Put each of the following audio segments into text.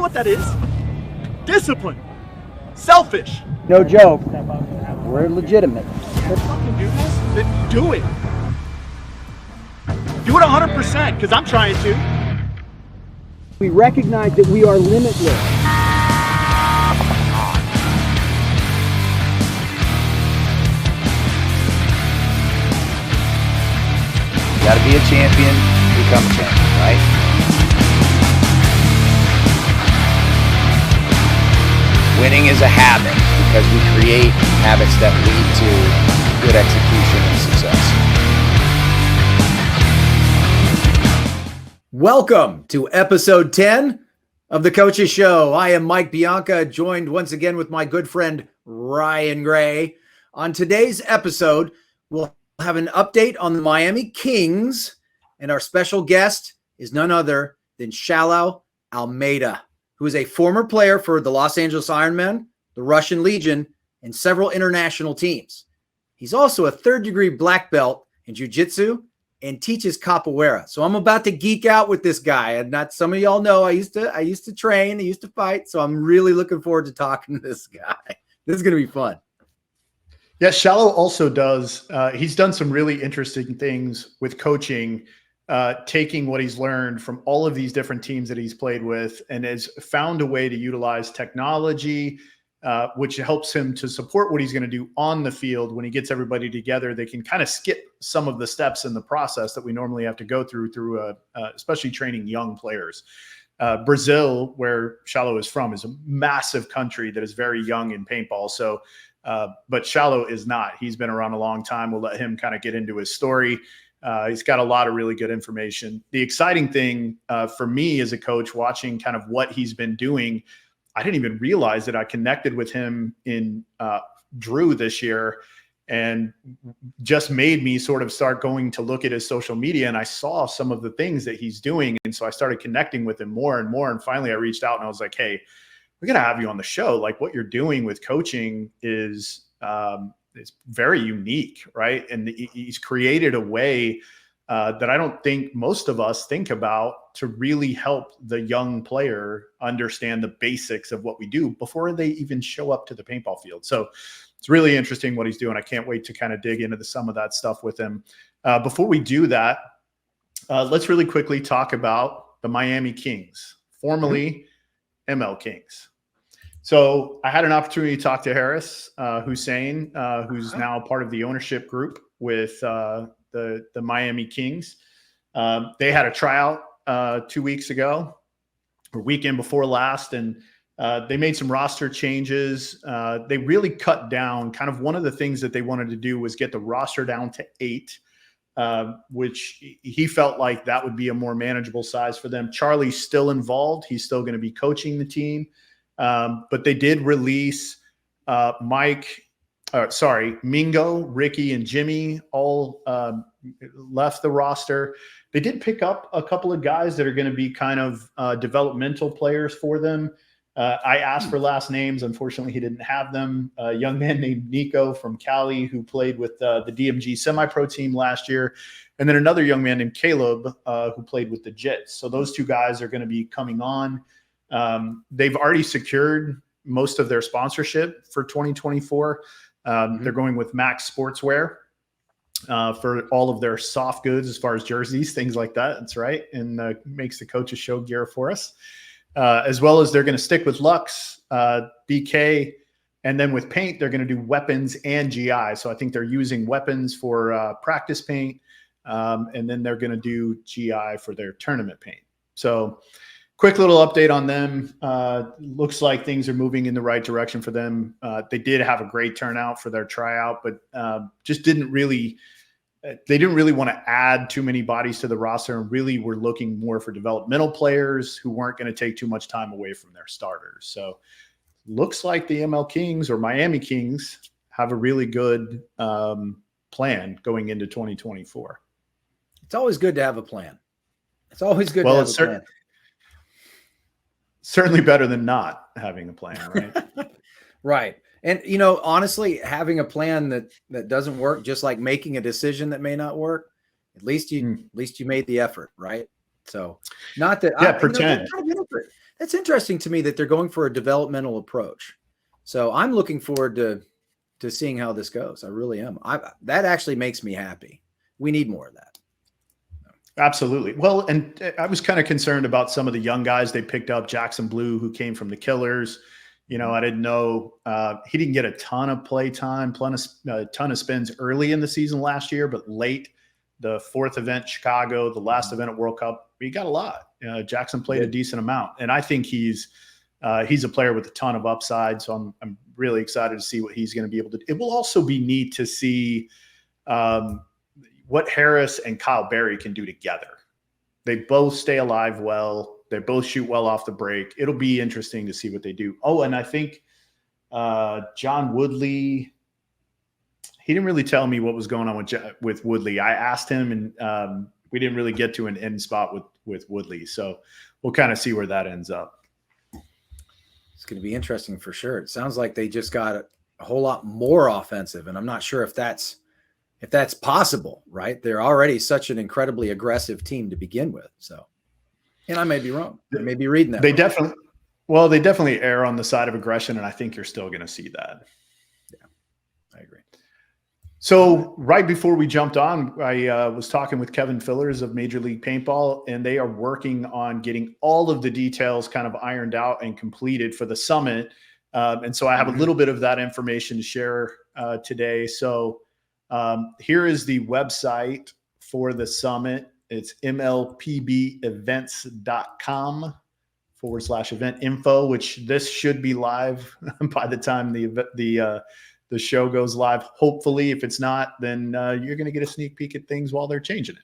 what that is? Discipline. Selfish. No joke. We're legitimate. Let's fucking do this. Then do it. Do it 100%, because I'm trying to. We recognize that we are limitless. You gotta be a champion to become a champion, right? Winning is a habit because we create habits that lead to good execution and success. Welcome to episode 10 of The Coaches Show. I am Mike Bianca, joined once again with my good friend Ryan Gray. On today's episode, we'll have an update on the Miami Kings, and our special guest is none other than Xalo Almeida, who is a former player for the Los Angeles Ironmen, the Russian Legion, and several international teams. He's also a third-degree black belt in Jiu-jitsu and teaches capoeira. So I'm about to geek out with this guy. And not some of y'all know I used to train, I used to fight. So I'm really looking forward to talking to this guy. This is going to be fun. Yeah, Xalo also does. He's done some really interesting things with coaching, taking what he's learned from all of these different teams that he's played with, and has found a way to utilize technology, which helps him to support what he's going to do on the field. When he gets everybody together, they can kind of skip some of the steps in the process that we normally have to go through especially training young players. Brazil, where Xalo is from, is a massive country that is very young in paintball. So, but Xalo is not. He's been around a long time. We'll let him kind of get into his story. He's got a lot of really good information. The exciting thing for me as a coach, watching kind of what he's been doing, I didn't even realize that I connected with him in Drew this year, and just made me sort of start going to look at his social media, and I saw some of the things that he's doing. And so I started connecting with him more and more. And finally I reached out and I was like, hey, we're going to have you on the show. Like, what you're doing with coaching is it's very unique, right? And he's created a way that I don't think most of us think about to really help the young player understand the basics of what we do before they even show up to the paintball field. So it's really interesting what he's doing. I can't wait to kind of dig into some of that stuff with him. Before we do that, let's really quickly talk about the Miami Kings, formerly ML Kings. So I had an opportunity to talk to Harris Hussein, who's now part of the ownership group with the Miami Kings. They had a tryout 2 weeks ago, or weekend before last, and they made some roster changes. They really cut down. Kind of one of the things that they wanted to do was get the roster down to 8, which he felt like that would be a more manageable size for them. Charlie's still involved. He's still going to be coaching the team. But they did release Mingo, Ricky, and Jimmy all left the roster. They did pick up a couple of guys that are going to be kind of developmental players for them. I asked for last names. Unfortunately, he didn't have them. A young man named Nico from Cali, who played with the DMG semi-pro team last year. And then another young man named Caleb, who played with the Jits. So those two guys are going to be coming on. They've already secured most of their sponsorship for 2024. They're going with Max Sportswear for all of their soft goods, as far as jerseys, things like that. That's right. And makes the Coaches Show gear for us, as well as they're going to stick with Lux, BK. And then with paint, they're going to do weapons and GI. So I think they're using weapons for practice paint. And then they're going to do GI for their tournament paint. So quick little update on them. Looks like things are moving in the right direction for them. They did have a great turnout for their tryout, but just they didn't really want to add too many bodies to the roster, and really were looking more for developmental players who weren't going to take too much time away from their starters. So looks like the ML Kings, or Miami Kings, have a really good plan going into 2024. It's always good to have a plan. It's always good to have a plan. Certainly better than not having a plan, right? Right. And, honestly, having a plan that doesn't work, just like making a decision that may not work, at least you made the effort, right? So not that pretend. It's interesting to me that they're going for a developmental approach. So I'm looking forward to seeing how this goes. I really am. That actually makes me happy. We need more of that. Absolutely. Well, and I was kind of concerned about some of the young guys they picked up. Jackson Blue, who came from the Killers. I didn't know he didn't get a ton of play time, a ton of spins early in the season last year, but late, the fourth event, Chicago, the last event at World Cup, he got a lot. Jackson played a decent amount, and I think he's a player with a ton of upside. So I'm really excited to see what he's going to be able to do. It will also be neat to see what Harris and Kyle Berry can do together. They both stay alive well. They both shoot well off the break. It'll be interesting to see what they do. Oh, and I think John Woodley, he didn't really tell me what was going on with Woodley. I asked him, and we didn't really get to an end spot with Woodley. So we'll kind of see where that ends up. It's going to be interesting for sure. It sounds like they just got a whole lot more offensive, and I'm not sure if that's possible, right? They're already such an incredibly aggressive team to begin with. So, and I may be wrong. I may be reading that. They definitely err on the side of aggression, and I think you're still going to see that. Yeah, I agree. So right before we jumped on, I was talking with Kevin Fillers of Major League Paintball, and they are working on getting all of the details kind of ironed out and completed for the summit. And so I have a little bit of that information to share today. So here is the website for the summit. It's mlpbevents.com/event info, which this should be live by the time the show goes live. Hopefully, if it's not, then you're going to get a sneak peek at things while they're changing it.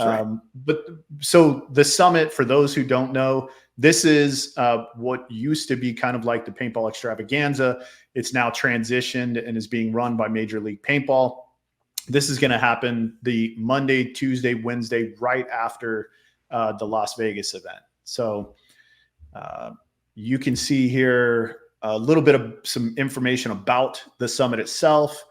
Right. But so the summit, for those who don't know, this is what used to be kind of like the paintball extravaganza. It's now transitioned and is being run by Major League Paintball. This is going to happen the Monday, Tuesday, Wednesday, right after the Las Vegas event. So you can see here a little bit of some information about the summit itself,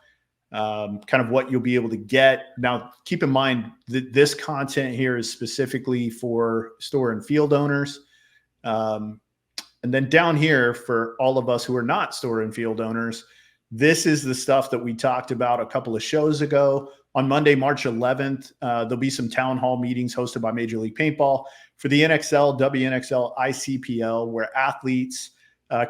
kind of what you'll be able to get. Now, keep in mind that this content here is specifically for store and field owners. And then down here, for all of us who are not store and field owners, this is the stuff that we talked about a couple of shows ago. On Monday, March 11th, there'll be some town hall meetings hosted by Major League Paintball for the NXL, WNXL, ICPL, where athletes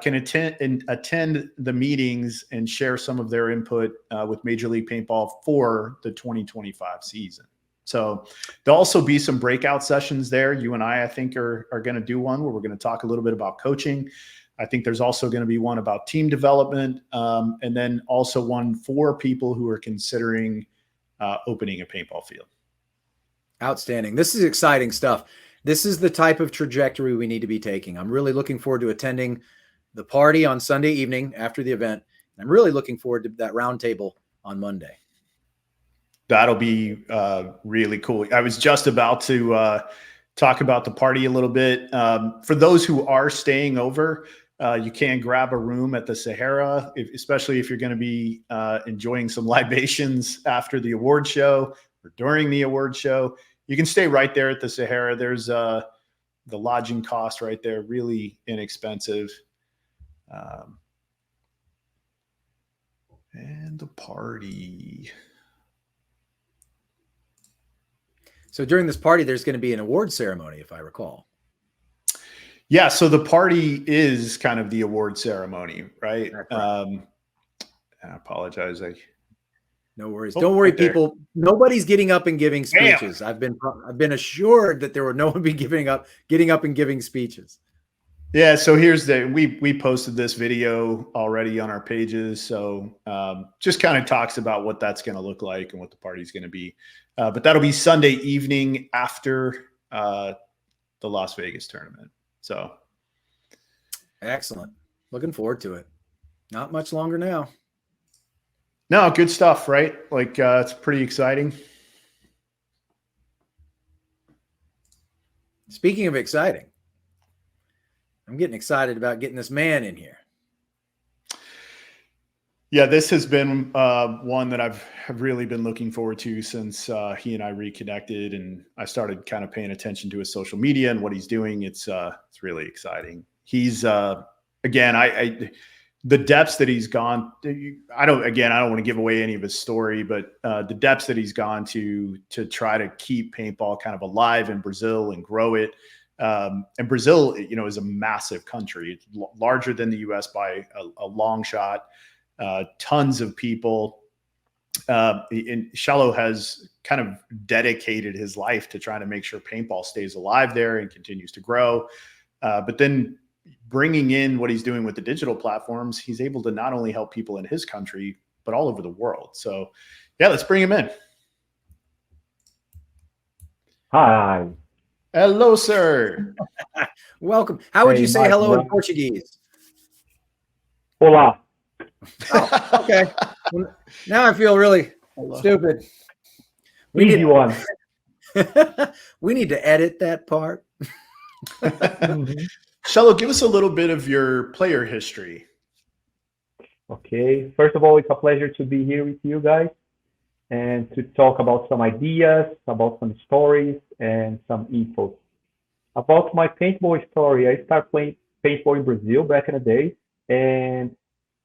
can attend the meetings and share some of their input with Major League Paintball for the 2025 season. So there'll also be some breakout sessions there. You and I think, are going to do one where we're going to talk a little bit about coaching. I think there's also going to be one about team development, and then also one for people who are considering opening a paintball field. Outstanding. This is exciting stuff. This is the type of trajectory we need to be taking. I'm really looking forward to attending the party on Sunday evening after the event. I'm really looking forward to that roundtable on Monday. That'll be really cool. I was just about to talk about the party a little bit. For those who are staying over, you can grab a room at the Sahara, especially if you're going to be enjoying some libations after the award show or during the award show. You can stay right there at the Sahara. There's the lodging cost right there, really inexpensive. And the party. So during this party, there's going to be an award ceremony, if I recall. Yeah, so the party is kind of the award ceremony, right? I apologize. No worries. Don't worry, people. Nobody's getting up and giving speeches. I've been assured that there will no one be getting up and giving speeches. Yeah, so here's we posted this video already on our pages. So just kind of talks about what that's going to look like and what the party's going to be. But that'll be Sunday evening after the Las Vegas tournament. So excellent. Looking forward to it. Not much longer now. No, good stuff, right? Like it's pretty exciting. Speaking of exciting, I'm getting excited about getting this man in here. Yeah, this has been one that I've really been looking forward to since he and I reconnected, and I started kind of paying attention to his social media and what he's doing. It's really exciting. He's again, I the depths that he's gone. I don't want to give away any of his story, but the depths that he's gone to try to keep paintball kind of alive in Brazil and grow it. And Brazil, is a massive country. It's larger than the U.S. by a long shot. Tons of people. And Xalo has kind of dedicated his life to trying to make sure paintball stays alive there and continues to grow. But then bringing in what he's doing with the digital platforms, he's able to not only help people in his country, but all over the world. So yeah, let's bring him in. Hi. Hello, sir. Welcome. How would you say Mike, hello in Mike. Portuguese? Olá. Oh, okay. Well, now I feel really stupid. Easy one. We need to edit that part. Xalo, give us a little bit of your player history. Okay. First of all, it's a pleasure to be here with you guys and to talk about some ideas, about some stories, and some info. About my paintball story, I started playing paintball in Brazil back in the day, and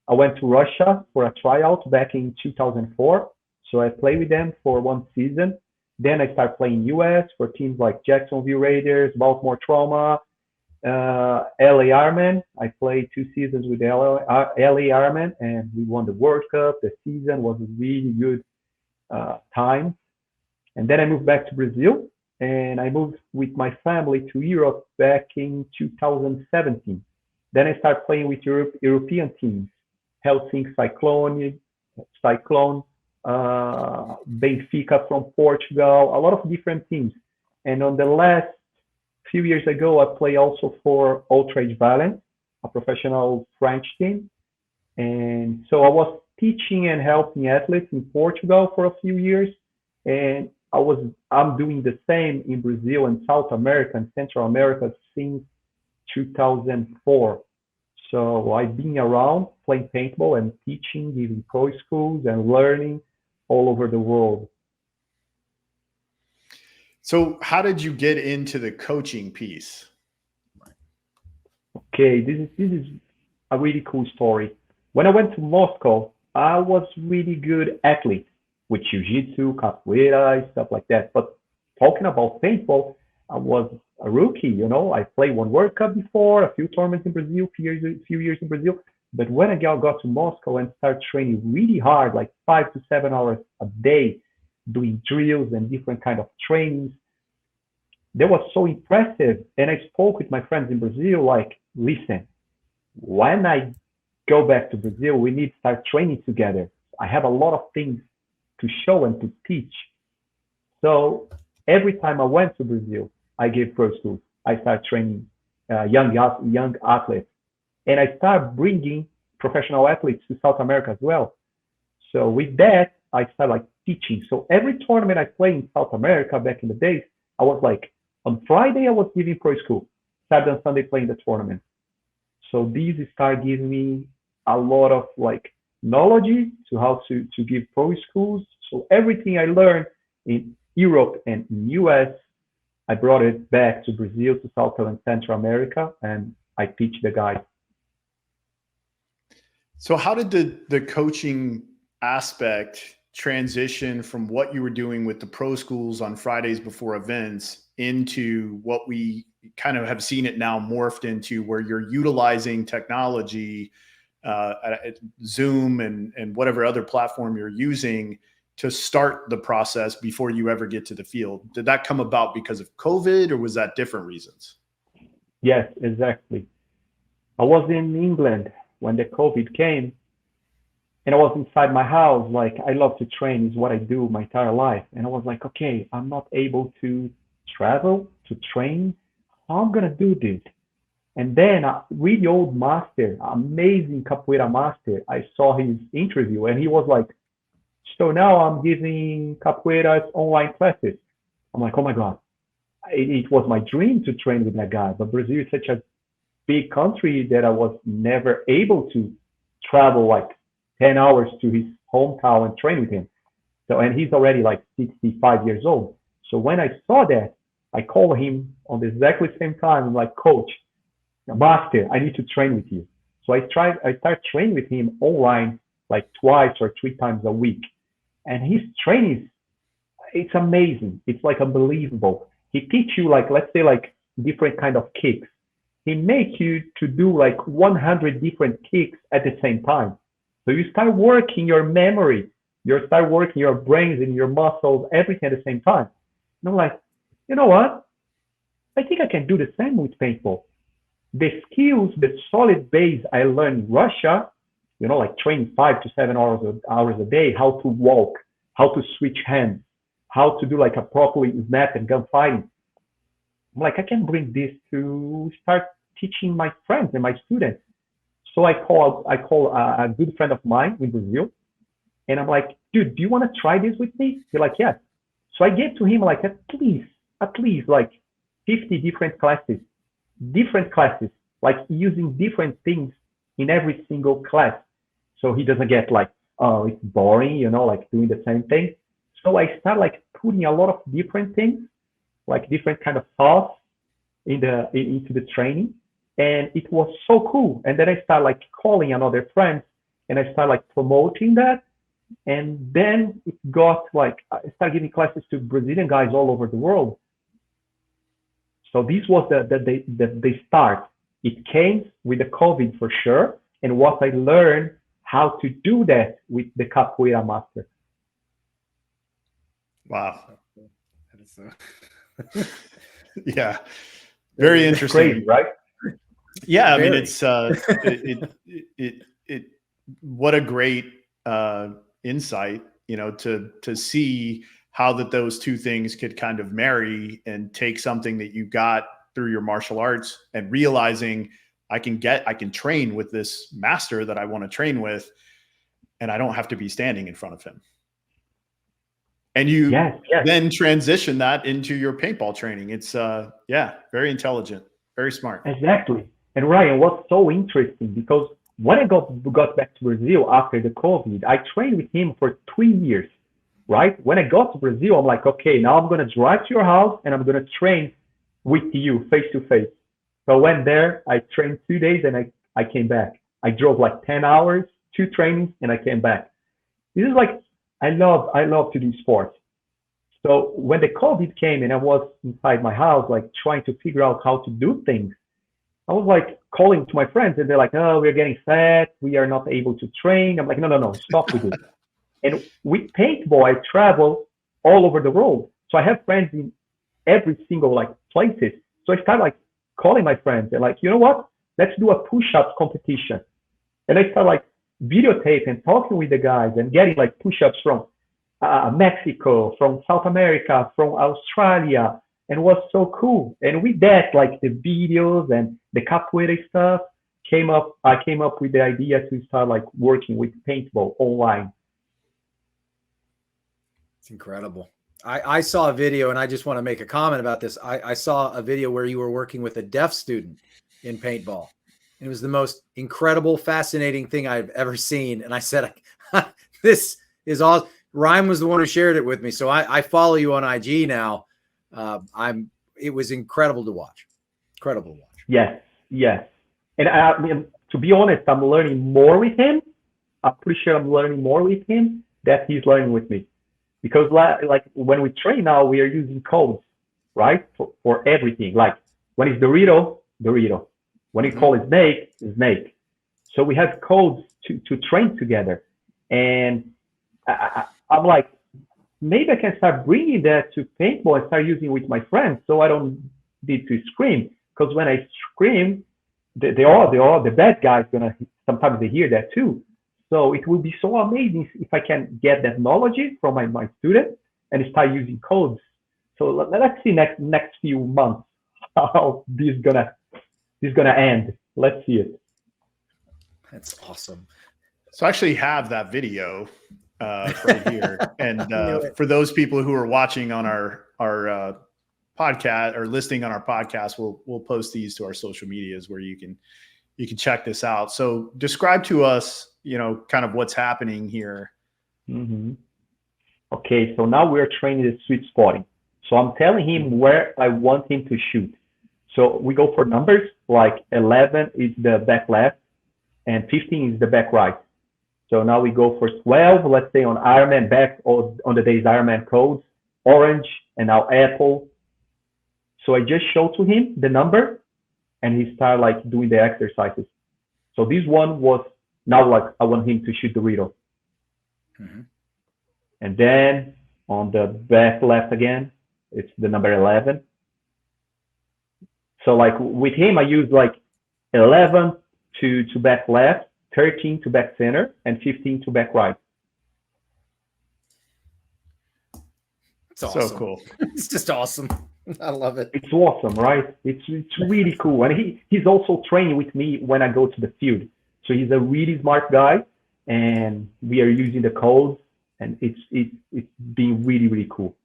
I went to Russia for a tryout back in 2004. So I played with them for one season. Then I started playing US for teams like Jacksonville Raiders, Baltimore Trauma, LA Ironmen. I played 2 seasons with LA Ironmen, and we won the World Cup. The season was a really good time. And then I moved back to Brazil, and I moved with my family to Europe back in 2017. Then I started playing with European teams, Helsinki Cyclone, Benfica from Portugal, a lot of different teams. And on the last few years ago, I play also for Outrage Valence, a professional French team. And so I was teaching and helping athletes in Portugal for a few years. And I'm doing the same in Brazil and South America and Central America since 2004. So I've been around playing paintball and teaching, giving pro schools and learning all over the world. So how did you get into the coaching piece? Okay, this is a really cool story. When I went to Moscow, I was really good athlete with jiu-jitsu, capoeira, stuff like that. But talking about paintball, I was a rookie, I played one World Cup before, a few tournaments in Brazil, few years in Brazil. But when I got to Moscow and started training really hard, like 5 to 7 hours a day, doing drills and different kind of trainings, that was so impressive. And I spoke with my friends in Brazil, like, listen, when I go back to Brazil, we need to start training together. I have a lot of things to show and to teach. So every time I went to Brazil, I gave pro schools. I started training young athletes, and I started bringing professional athletes to South America as well. So with that, I started teaching. So every tournament I played in South America back in the days, I was on Friday I was giving pro school, Saturday and Sunday playing the tournament. So these started giving me a lot of knowledge to how to give pro schools. So everything I learned in Europe and in US, I brought it back to Brazil, to South and Central America, and I teach the guys. So how did the coaching aspect transition from what you were doing with the pro schools on Fridays before events into what we kind of have seen it now morphed into, where you're utilizing technology, Zoom and whatever other platform you're using to start the process before you ever get to the field? Did that come about because of COVID, or was that different reasons? Yes, exactly. I was in England when the COVID came, and I was inside my house. I love to train, is what I do my entire life. And I was like, okay, I'm not able to travel to train. How I'm gonna do this? And then a really old master, amazing capoeira master, I saw his interview, and he was like, so now I'm giving capoeira online classes. I'm like, oh my God, it was my dream to train with that guy. But Brazil is such a big country that I was never able to travel 10 hours to his hometown and train with him. So, and he's already like 65 years old. So when I saw that, I called him on the exactly same time. I'm like, coach, master, I need to train with you. So I start training with him online like twice or 3 times a week. And his training it's amazing. It's like unbelievable. He teach you like, let's say like different kind of kicks. He make you to do like 100 different kicks at the same time. So you start working your memory, you start working your brains and your muscles, everything at the same time. And I'm like, you know what? I think I can do the same with paintball. The skills, the solid base I learned in Russia, you know, like training 5 to 7 hours a day, how to walk, how to switch hands, how to do like a properly snap and gunfighting. I'm like, I can bring this to start teaching my friends and my students. So I call a good friend of mine in Brazil, and I'm like, dude, do you want to try this with me? He's like, yes. So I gave to him like at least like 50 different classes, like using different things in every single class. So he doesn't get like, oh, it's boring, you know, like doing the same thing. So I start like putting a lot of different things, like different kind of thoughts into the training. And it was so cool. And then I start like calling another friends and I start like promoting that. And then it got like, I started giving classes to Brazilian guys all over the world. So this was the start. It came with the COVID for sure. And what I learned how to do that with the Capoeira Master. Wow. Yeah. Very interesting. Crazy, right? Yeah. I mean, it's, what a great insight, you know, to see how those two things could kind of marry and take something that you got through your martial arts and realizing I can train with this master that I want to train with, and I don't have to be standing in front of him. And you then transition that into your paintball training. It's very intelligent, very smart. Exactly. And Ryan, what's so interesting, because when I got back to Brazil after the COVID, I trained with him for 3 years, right? When I got to Brazil, I'm like, okay, now I'm going to drive to your house and I'm going to train with you face to face. So I went there, I trained 2 days and I came back. I drove like 10 hours, 2 trainings, and I came back. This is like, I love to do sports. So when the COVID came and I was inside my house, like trying to figure out how to do things, I was like calling to my friends and they're like, oh, we're getting fat. We are not able to train. I'm like, no, stop with it. And with paintball, I travel all over the world. So I have friends in every single like places. So I started like calling my friends and like, you know what? Let's do a push-up competition. And I start like videotaping, talking with the guys and getting like push-ups from Mexico, from South America, from Australia, and it was so cool. And with that, like the videos and the capoeira stuff, I came up with the idea to start like working with paintball online. It's incredible. I saw a video, and I just want to make a comment about this. I saw a video where you were working with a deaf student in paintball. It was the most incredible, fascinating thing I've ever seen. And I said, this is awesome. Ryan was the one who shared it with me. So I follow you on IG now. It was incredible to watch. Incredible to watch. Yes. And I mean, to be honest, I'm learning more with him. I'm pretty sure I'm learning more with him than he's learning with me. Because like when we train now, we are using codes, right? For everything. Like when it's Dorito. When you call it snake. So we have codes to train together. And I'm like, maybe I can start bringing that to paintball and start using it with my friends so I don't need to scream. Because when I scream, the bad guys sometimes they hear that too. So it will be so amazing if I can get that knowledge from my students and start using codes. So let's see next few months how this is gonna end. Let's see it. That's awesome. So I actually have that video right here. And for those people who are watching on our podcast or listening on our podcast, we'll post these to our social medias where you can check this out. So describe to us kind of what's happening here. Mm-hmm. Okay, so now we're training the sweet spotting. So I'm telling him where I want him to shoot. So we go for numbers, like 11 is the back left and 15 is the back right. So now we go for 12, let's say on Ironman back, or on the days Ironman codes, orange, and now apple. So I just show to him the number, and he start like doing the exercises. So this one was now like I want him to shoot the riddle. Mm-hmm. And then on the back left again, it's the number 11. So like with him, I use like 11 to back left, 13 to back center, and 15 to back right. It's awesome. So cool. It's just awesome. I love it. It's awesome, right? It's really cool. And he's also training with me when I go to the field. So he's a really smart guy, and we are using the codes, and it's been really, really cool.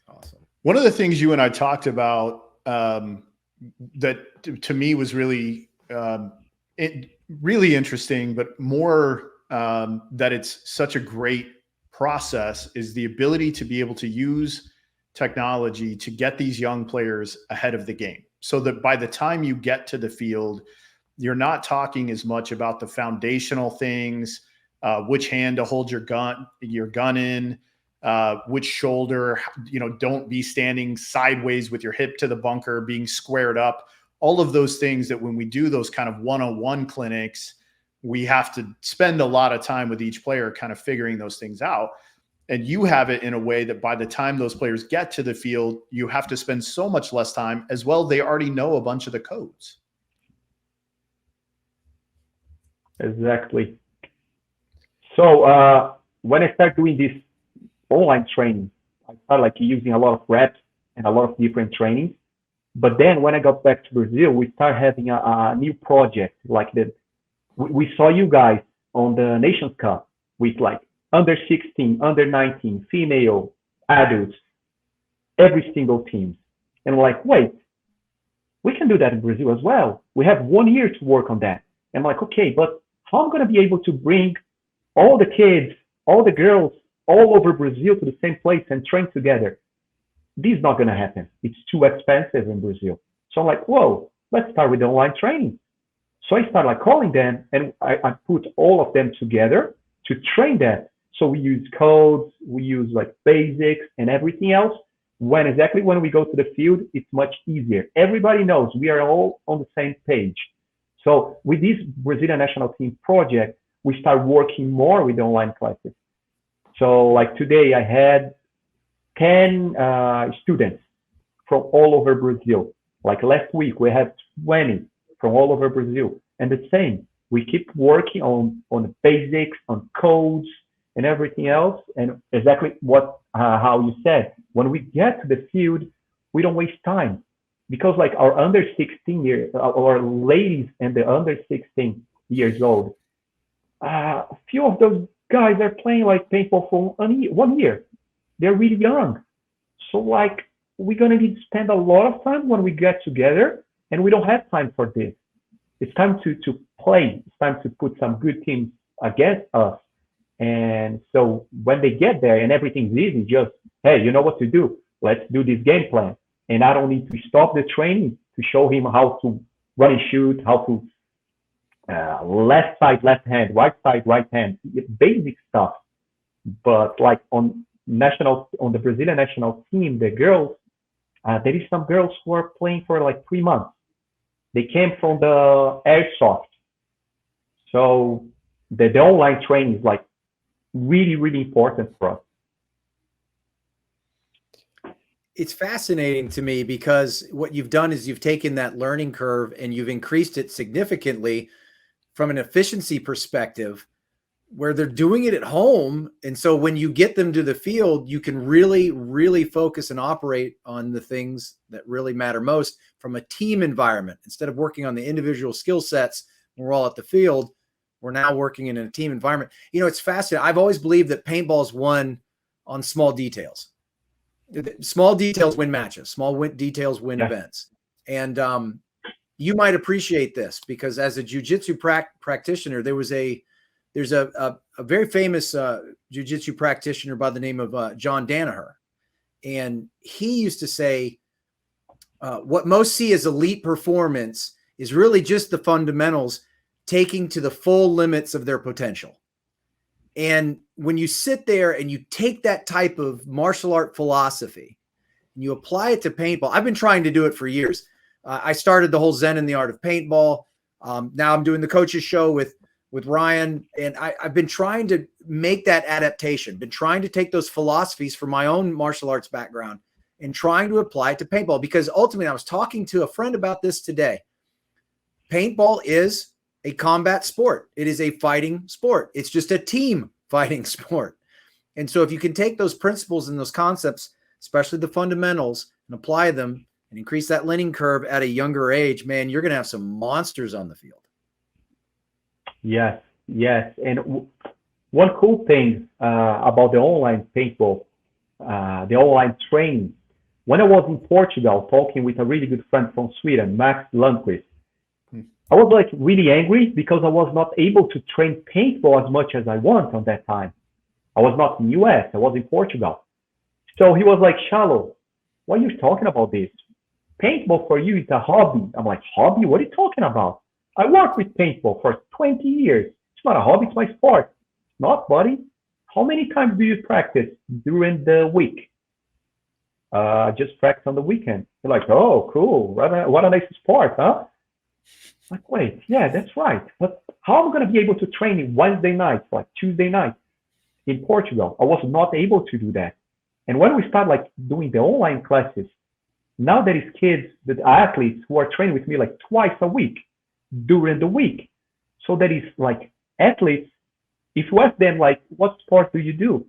Awesome. One of the things you and I talked about that to me was really really interesting, but more that it's such a great process is the ability to be able to use technology to get these young players ahead of the game, so that by the time you get to the field, you're not talking as much about the foundational things, which hand to hold your gun in, which shoulder, don't be standing sideways with your hip to the bunker, being squared up, all of those things that when we do those kind of one-on-one clinics, we have to spend a lot of time with each player kind of figuring those things out. And you have it in a way that by the time those players get to the field, you have to spend so much less time as well. They already know a bunch of the codes. Exactly. So when I start doing this online training, I started like using a lot of reps and a lot of different trainings. But then when I got back to Brazil, we started having a new project like that. We saw you guys on the Nations Cup with like under 16, under 19, female, adults, every single team. And we're like, wait, we can do that in Brazil as well. We have 1 year to work on that. And I'm like, okay, but how am I going to be able to bring all the kids, all the girls, all over Brazil to the same place and train together? This is not going to happen. It's too expensive in Brazil. So I'm like, whoa, let's start with online training. So I started like calling them, and I put all of them together to train them. So we use codes, we use like basics and everything else. When we go to the field, it's much easier. Everybody knows we are all on the same page. So with this Brazilian national team project, we start working more with online classes. So like today I had 10 students from all over Brazil. Like last week we had 20 from all over Brazil. And the same, we keep working on the basics, on codes and everything else. And exactly how you said, when we get to the field, we don't waste time. Because like our under 16 years, our ladies and the under 16 years old, a few of those guys are playing like paintball for 1 year. They're really young. So like we're going to need to spend a lot of time when we get together, and we don't have time for this. It's time to play. It's time to put some good teams against us. And so when they get there and everything's easy, just, hey, you know what to do. Let's do this game plan. And I don't need to stop the training to show him how to run and shoot, how to left side, left hand, right side, right hand, basic stuff. But like on the Brazilian national team, the girls, there is some girls who are playing for like 3 months. They came from the airsoft. So the online training is like really, really important for us. It's fascinating to me because what you've done is you've taken that learning curve and you've increased it significantly from an efficiency perspective, where they're doing it at home. And so when you get them to the field, you can really, really focus and operate on the things that really matter most from a team environment. Instead of working on the individual skill sets when we're all at the field, we're now working in a team environment. It's fascinating. I've always believed that paintball's won on small details. Small details win matches. Small details win events. And you might appreciate this because as a jiu-jitsu practitioner, there's a very famous jiu-jitsu practitioner by the name of John Danaher. And he used to say, what most see as elite performance is really just the fundamentals taking to the full limits of their potential. And when you sit there and you take that type of martial art philosophy and you apply it to paintball, I've been trying to do it for years. I started the whole Zen in the art of paintball. Now I'm doing the coaches show with Ryan, and I've been trying to make that adaptation, been trying to take those philosophies from my own martial arts background and trying to apply it to paintball, because ultimately I was talking to a friend about this today. Paintball is a combat sport. It is a fighting sport. It's just a team fighting sport. And so if you can take those principles and those concepts, especially the fundamentals, and apply them and increase that learning curve at a younger age, man, you're going to have some monsters on the field. Yes, yes. And one cool thing about the online paintball, the online training, when I was in Portugal talking with a really good friend from Sweden, Max Lundqvist, I was like really angry because I was not able to train paintball as much as I want on that time. I was not in US, I was in Portugal. So he was like, Xalo, what are you talking about this? Paintball for you is a hobby. I'm like, hobby? What are you talking about? I worked with paintball for 20 years. It's not a hobby, it's my sport. Not, buddy. How many times do you practice during the week? Just practice on the weekend. You're like, oh, cool. What a nice sport, huh? Like, wait, yeah, that's right. But how am I going to be able to train Wednesday nights, like Tuesday nights in Portugal? I was not able to do that. And when we start like doing the online classes, now there is kids, the athletes who are training with me like twice a week during the week. So there is like athletes, if you ask them like, what sport do you do?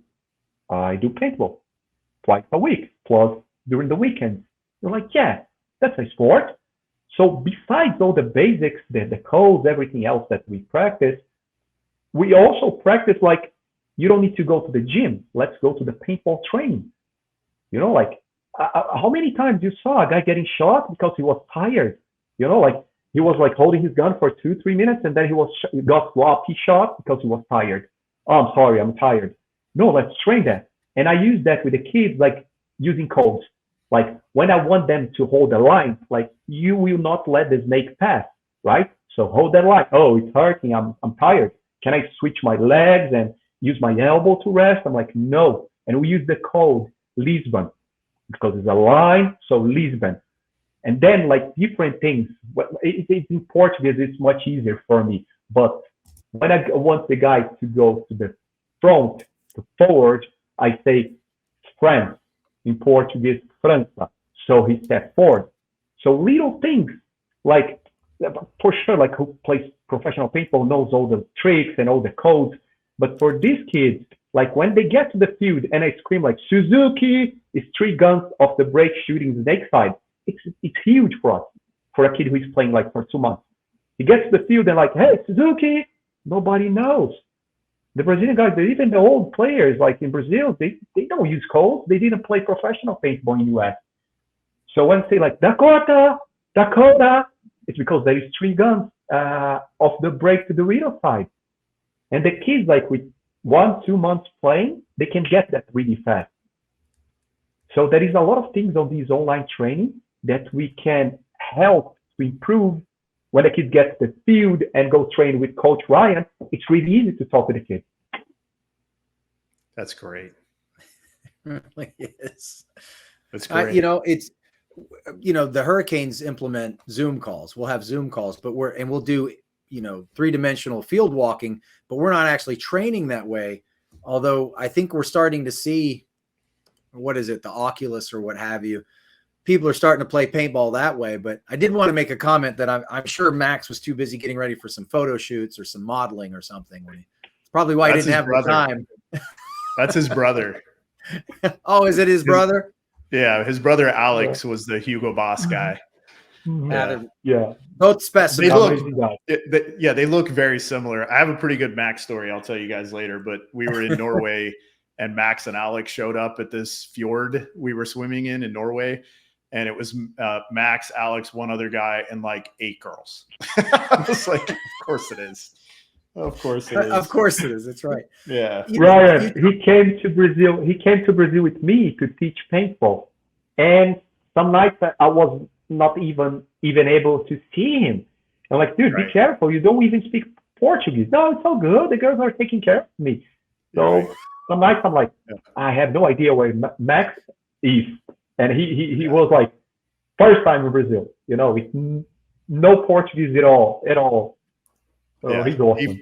I do paintball twice a week, plus during the weekend. You're like, yeah, that's a sport. So besides all the basics, the codes, everything else that we practice, we also practice like, you don't need to go to the gym. Let's go to the paintball training. You know, like how many times you saw a guy getting shot because he was tired? You know, like he was like holding his gun for 2-3 minutes and then he got sloppy shot because he was tired. Oh, I'm sorry, I'm tired. No, let's train that. And I use that with the kids, like using codes. Like when I want them to hold the line, like you will not let the snake pass, right? So hold that line. Oh, it's hurting. I'm tired. Can I switch my legs and use my elbow to rest? I'm like, no. And we use the code Lisbon because it's a line. So Lisbon. And then like different things. It's in Portuguese, it's much easier for me. But when I want the guy to go to the front, to forward, I say France. In Portuguese, França. So he stepped forward. So little things like, for sure, like who plays professional paintball knows all the tricks and all the codes. But for these kids, like when they get to the field and I scream like Suzuki is 3 guns off the break shooting snake side, it's huge for us, for a kid who is playing like for 2 months. He gets to the field and like, hey, Suzuki, nobody knows. The Brazilian guys, even the old players, like in Brazil, they don't use codes. They didn't play professional paintball in the US. So when they say like Dakota, it's because there is 3 guns off the break to the real side. And the kids, like with 1-2 months playing, they can get that really fast. So there is a lot of things on these online training that we can help to improve. When the kids get to the field and go train with Coach Ryan, it's really easy to talk to the kids. That's great. It really is. That's great. It's the Hurricanes implement Zoom calls. We'll have Zoom calls, but we'll do 3-dimensional field walking, but we're not actually training that way. Although I think we're starting to see, what is it, the Oculus or what have you. People are starting to play paintball that way, but I did want to make a comment that I'm sure Max was too busy getting ready for some photo shoots or some modeling or something. It's probably why he didn't have the time. That's his brother. Oh, is it his brother? Yeah, his brother Alex was the Hugo Boss guy. Yeah. Both specimens. They look very similar. I have a pretty good Max story I'll tell you guys later, but we were in Norway and Max and Alex showed up at this fjord we were swimming in Norway. and it was Max, Alex, one other guy, and like 8 girls. I was like, of course it is. Of course it is. Of course it is. That's right. Yeah. Ryan, he came to Brazil. He came to Brazil with me to teach paintball, and some nights I was not even able to see him. I'm like, dude, be careful. You don't even speak Portuguese. No, it's all good. The girls are taking care of me. So some nights I'm like, I have no idea where Max is, and he was like, first time in Brazil, you know, with no Portuguese at all. So he's awesome.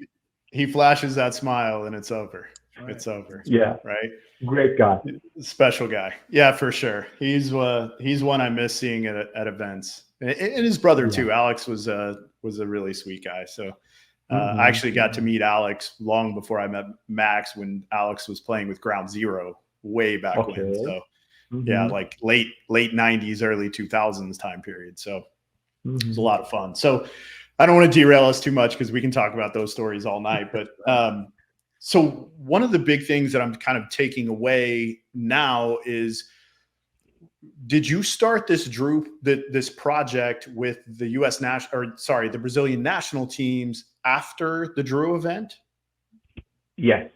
He flashes that smile and it's over. Right. It's over. Yeah. Right. Great guy. Special guy. Yeah, for sure. He's one I miss seeing at events. And his brother too. Alex was a really sweet guy. So I actually got to meet Alex long before I met Max, when Alex was playing with Ground Zero way back when. So yeah, like late 90s, early 2000s time period. So it was a lot of fun. So I don't want to derail us too much because we can talk about those stories all night. But so one of the big things that I'm kind of taking away now is, did you start this project with the the Brazilian national teams after the Drew event? Yes.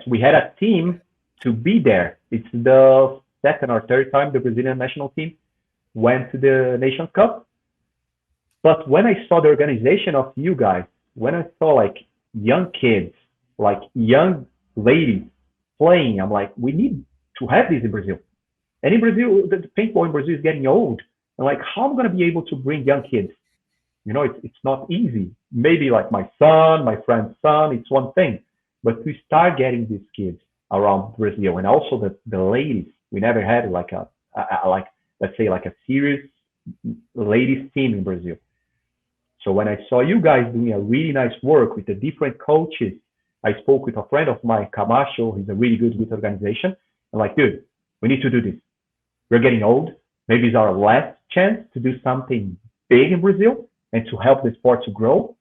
We had a team to be there. It's the second or third time the Brazilian national team went to the Nations Cup. But when I saw the organization of you guys, when I saw like young kids, like young ladies playing, I'm like, we need to have this in Brazil. And in Brazil, the paintball in Brazil is getting old. I'm like, how am I going to be able to bring young kids? You know, it's not easy. Maybe like my son, my friend's son, it's one thing. But to start getting these kids around Brazil, and also the ladies, we never had like let's say like a serious ladies team in Brazil. So when I saw you guys doing a really nice work with the different coaches, I spoke with a friend of mine, Camacho. He's a really good with organization. I'm like, dude, we need to do this. We're getting old. Maybe it's our last chance to do something big in Brazil and to help the sport to grow.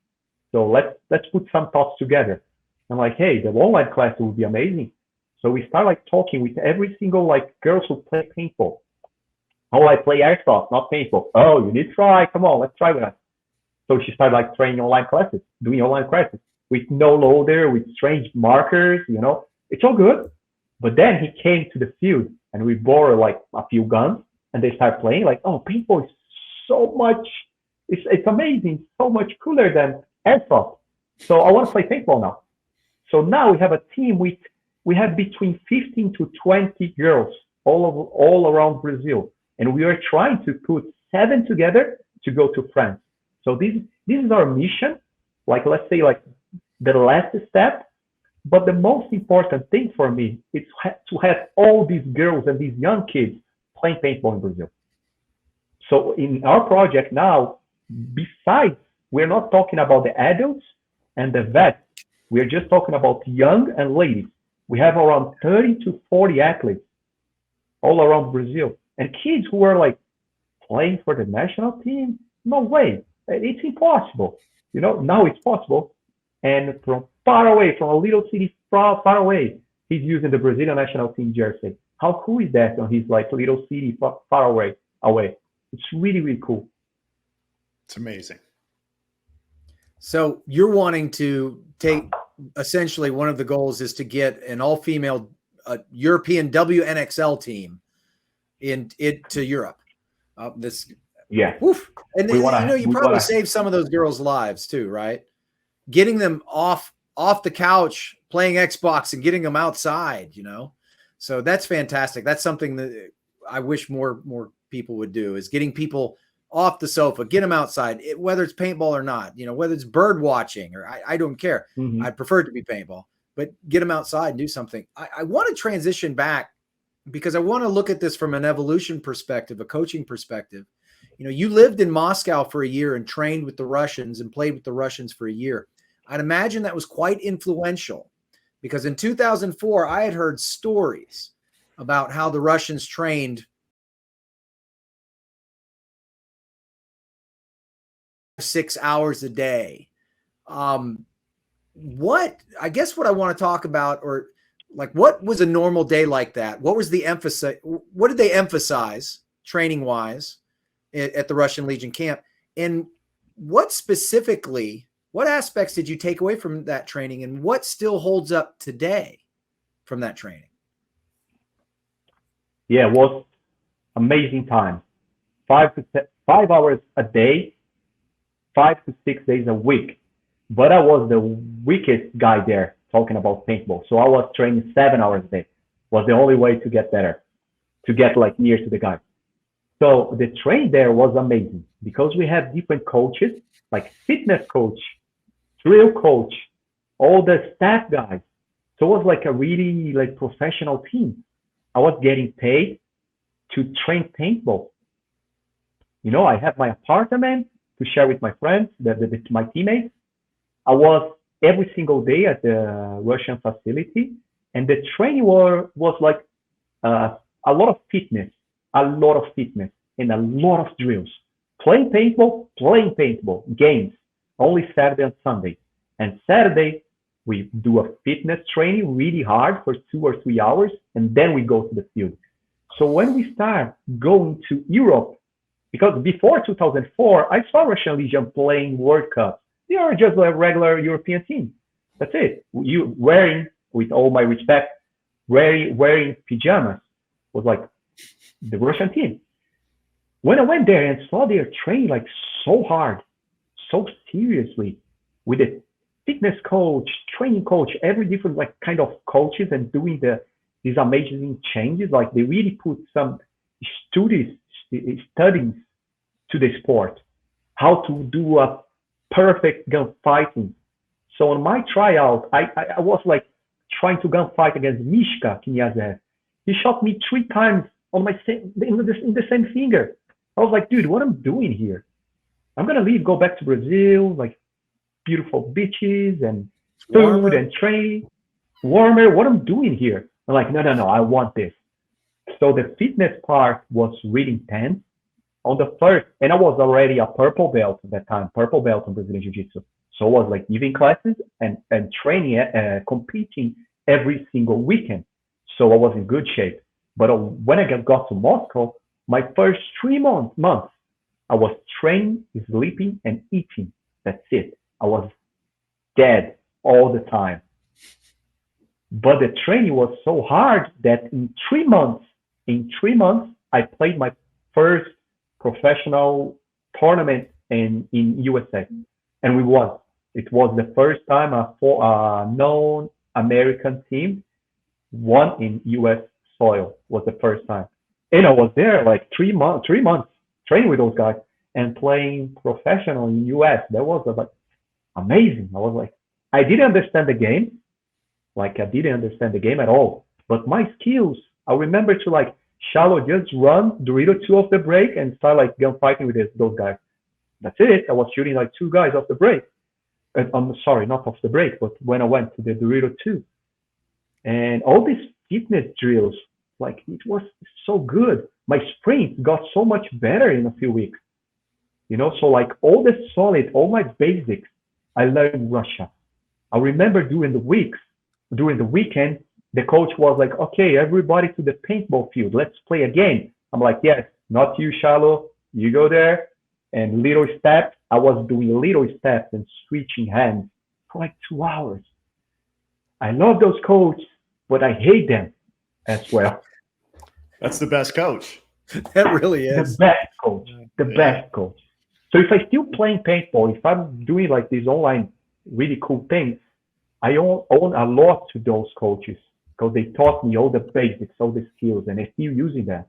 So let's put some thoughts together. I'm like, hey, the online class will be amazing. So we start like talking with every single like girls who play paintball. Oh, I play airsoft, not paintball. Oh, you need to try. Come on, let's try with us. So she started like doing online classes with no loader, with strange markers, you know, it's all good. But then he came to the field and we borrowed like a few guns and they started playing like, oh, paintball is so much, it's amazing, so much cooler than airsoft. So I want to play paintball now. So now we have a team we have between 15 to 20 girls all around Brazil. And we are trying to put 7 together to go to France. So this is our mission, like let's say like the last step, but the most important thing for me is to have all these girls and these young kids playing paintball in Brazil. So in our project now, besides, we're not talking about the adults and the vets, we're just talking about young and ladies. We have around 30 to 40 athletes all around Brazil, and kids who are like playing for the national team. No way. It's impossible. You know, now it's possible. And from far away, from a little city far away, he's using the Brazilian national team jersey. How cool is that on his like little city far away? It's really, really cool. It's amazing. So you're wanting to take, essentially one of the goals is to get an all-female European WNXL team to Europe. Yeah. Oof. And you probably save some of those girls' lives too, right? Getting them off the couch playing Xbox and getting them outside, you know. So that's fantastic. That's something that I wish more people would do, is getting people off the sofa, get them outside, whether it's paintball or not, you know, whether it's bird watching or I don't care. I prefer it to be paintball, but get them outside and do something. I want to transition back because I want to look at this from an evolution perspective, a coaching perspective. You know, you lived in Moscow for a year and trained with the Russians and played with the Russians for a year. I'd imagine that was quite influential because in 2004, I had heard stories about how the Russians trained 6 hours a day. What I want to talk about, or like, what was a normal day like that? What was the emphasis? What did they emphasize training wise at the Russian Legion camp. And what aspects did you take away from that training, and what still holds up today from that training? Yeah, it was amazing time. 5 hours a day, 5 to 6 days a week. But I was the weakest guy there talking about paintball. So I was training 7 hours a day. Was the only way to get better, to get like near to the guys. So the training there was amazing because we have different coaches, like fitness coach, drill coach, all the staff guys. So it was like a really like professional team. I was getting paid to train paintball. You know, I have my apartment to share with my friends, my teammates. I was every single day at the Russian facility, and the training was like a lot of fitness, and a lot of drills. Playing paintball, games, only Saturday and Sunday. And Saturday, we do a fitness training really hard for 2 or 3 hours, and then we go to the field. So when we start going to Europe, because before 2004, I saw Russian Legion playing World Cup. They are just a regular European team. That's it. You wearing, with all my respect, wearing pajamas was like the Russian team. When I went there and saw their training like so hard, so seriously, with a fitness coach, training coach, every different like kind of coaches, and doing these amazing changes, like they really put some studies to the sport, how to do a perfect gunfighting. So on my tryout, I was like trying to gunfight against Mishka Knyazev. He shot me 3 times on my in the same finger. I was like, dude, what I'm doing here? I'm gonna leave, go back to Brazil, like beautiful beaches and food and train, warmer. What I'm doing here? I'm like, no, I want this. So the fitness part was really intense. On the first, and I was already a purple belt at that time, purple belt in Brazilian Jiu-Jitsu. So I was like giving classes and training, competing every single weekend. So I was in good shape. But when I got to Moscow, my first 3 months, I was training, sleeping, and eating. That's it. I was dead all the time. But the training was so hard that in 3 months, I played my first professional tournament in USA, and we won. It was the first time a known American team won in US soil. Was the first time, and I was there like 3 months training with those guys and playing professional in US. That was like amazing. I was like, I didn't understand the game, at all, but my skills, I remember to like Xalo, just run Dorito 2 off the break and start like gunfighting with those guys. That's it. I was shooting like 2 guys off the break. I'm sorry, not off the break, but when I went to the Dorito 2. And all these fitness drills, like it was so good. My sprint got so much better in a few weeks. You know, so like all my basics, I learned in Russia. I remember during the weekend, the coach was like, okay, everybody to the paintball field. Let's play a game. I'm like, yes, not you, Xalo. You go there. And little steps. I was doing little steps and switching hands for like 2 hours. I love those coaches, but I hate them as well. That's the best coach. That really is. The best coach. So if I still playing paintball, if I'm doing like these online really cool things, I owe a lot to those coaches because they taught me all the basics, all the skills, and I'm still using that.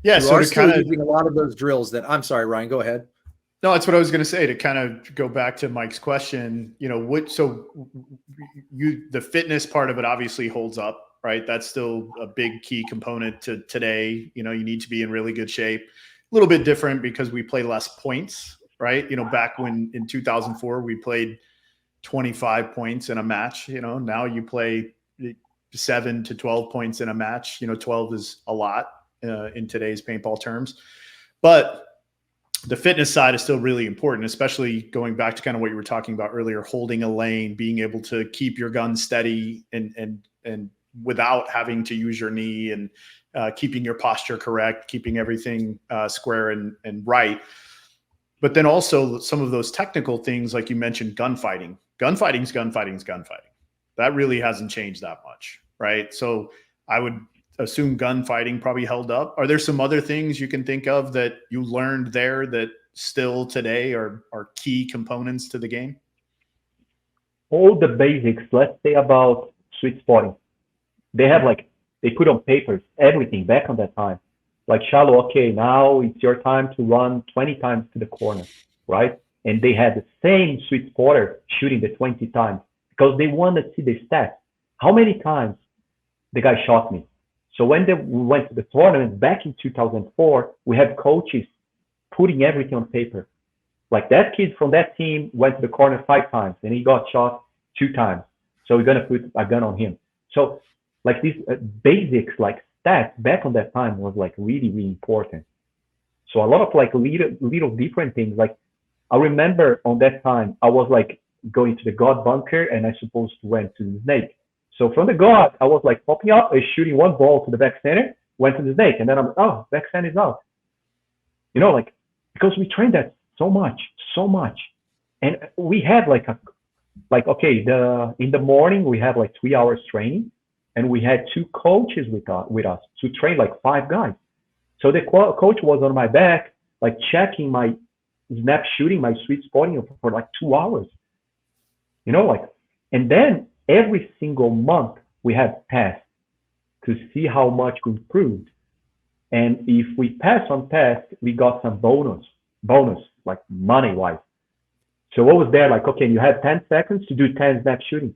Yeah, so to kind of using a lot of those drills that I'm sorry, Ryan, go ahead. No, that's what I was going to say, to kind of go back to Mike's question, you know, the fitness part of it obviously holds up, right? That's still a big key component to today. You know, you need to be in really good shape. A little bit different because we play less points, right? You know, back when in 2004, we played 25 points in a match, you know, now you play 7 to 12 points in a match. You know, 12 is a lot in today's paintball terms, but the fitness side is still really important, especially going back to kind of what you were talking about earlier, holding a lane, being able to keep your gun steady and without having to use your knee and keeping your posture correct, keeping everything square and right. But then also some of those technical things, like you mentioned, gunfighting. Gunfighting's gunfighting. That really hasn't changed that much, right? So I would assume gunfighting probably held up. Are there some other things you can think of that you learned there that still today are key components to the game? All the basics, let's say about sweet spotting. They have like, they put on papers, everything back on that time. Like, Xalo, okay, now it's your time to run 20 times to the corner, right? And they had the same sweet spotter shooting the 20 times because they wanted to see the stats. How many times the guy shot me? So when we went to the tournament back in 2004, we had coaches putting everything on paper. Like, that kid from that team went to the corner 5 times and he got shot 2 times. So we're going to put a gun on him. So like these basics, like stats back on that time was like really, really important. So a lot of like little different things. Like, I remember on that time, I was like going to the God bunker and I supposed to went to the snake. So from the God, I was like popping up and shooting one ball to the back center, went to the snake. And then I'm like, oh, back center is out. You know, like, because we trained that so much. And we had okay, in the morning, we had like 3 hours training and we had 2 coaches with us to train like 5 guys. So the coach was on my back, like checking my snap shooting, my sweet spotting for like 2 hours, you know, like, and then every single month we had tests to see how much we improved. And if we pass on tests, we got some bonus, like money-wise. So what was there? Like, okay, you have 10 seconds to do 10 snap shooting.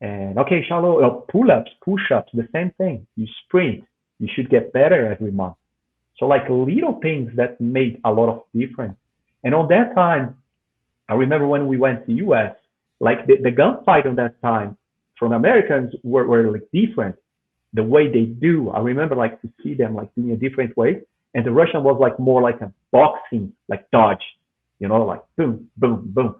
And okay, Xalo, pull-ups, push-ups, the same thing. You sprint, you should get better every month. So like little things that made a lot of difference. And on that time, I remember when we went to US, like the gunfight on that time from Americans were like different. The way they do, I remember like to see them like doing a different way. And the Russian was like more like a boxing, like dodge, you know, like boom, boom, boom.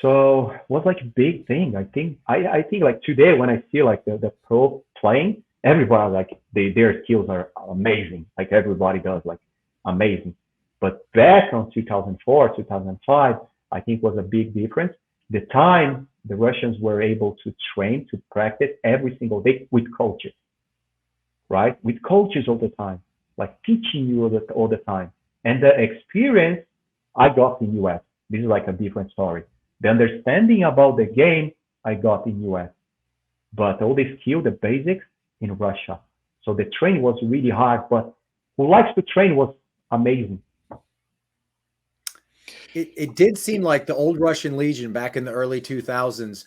So it was like a big thing. I think like today when I see like the pro playing, everybody like their skills are amazing. Like everybody does like amazing. But back on 2004, 2005, I think was a big difference. The time the Russians were able to train, to practice every single day with coaches, right? With coaches all the time, like teaching you all the time. And the experience I got in US, this is like a different story. The understanding about the game I got in US, but all the skill, the basics in Russia. So the training was really hard, but who likes to train was amazing. It did seem like the old Russian Legion back in the early 2000s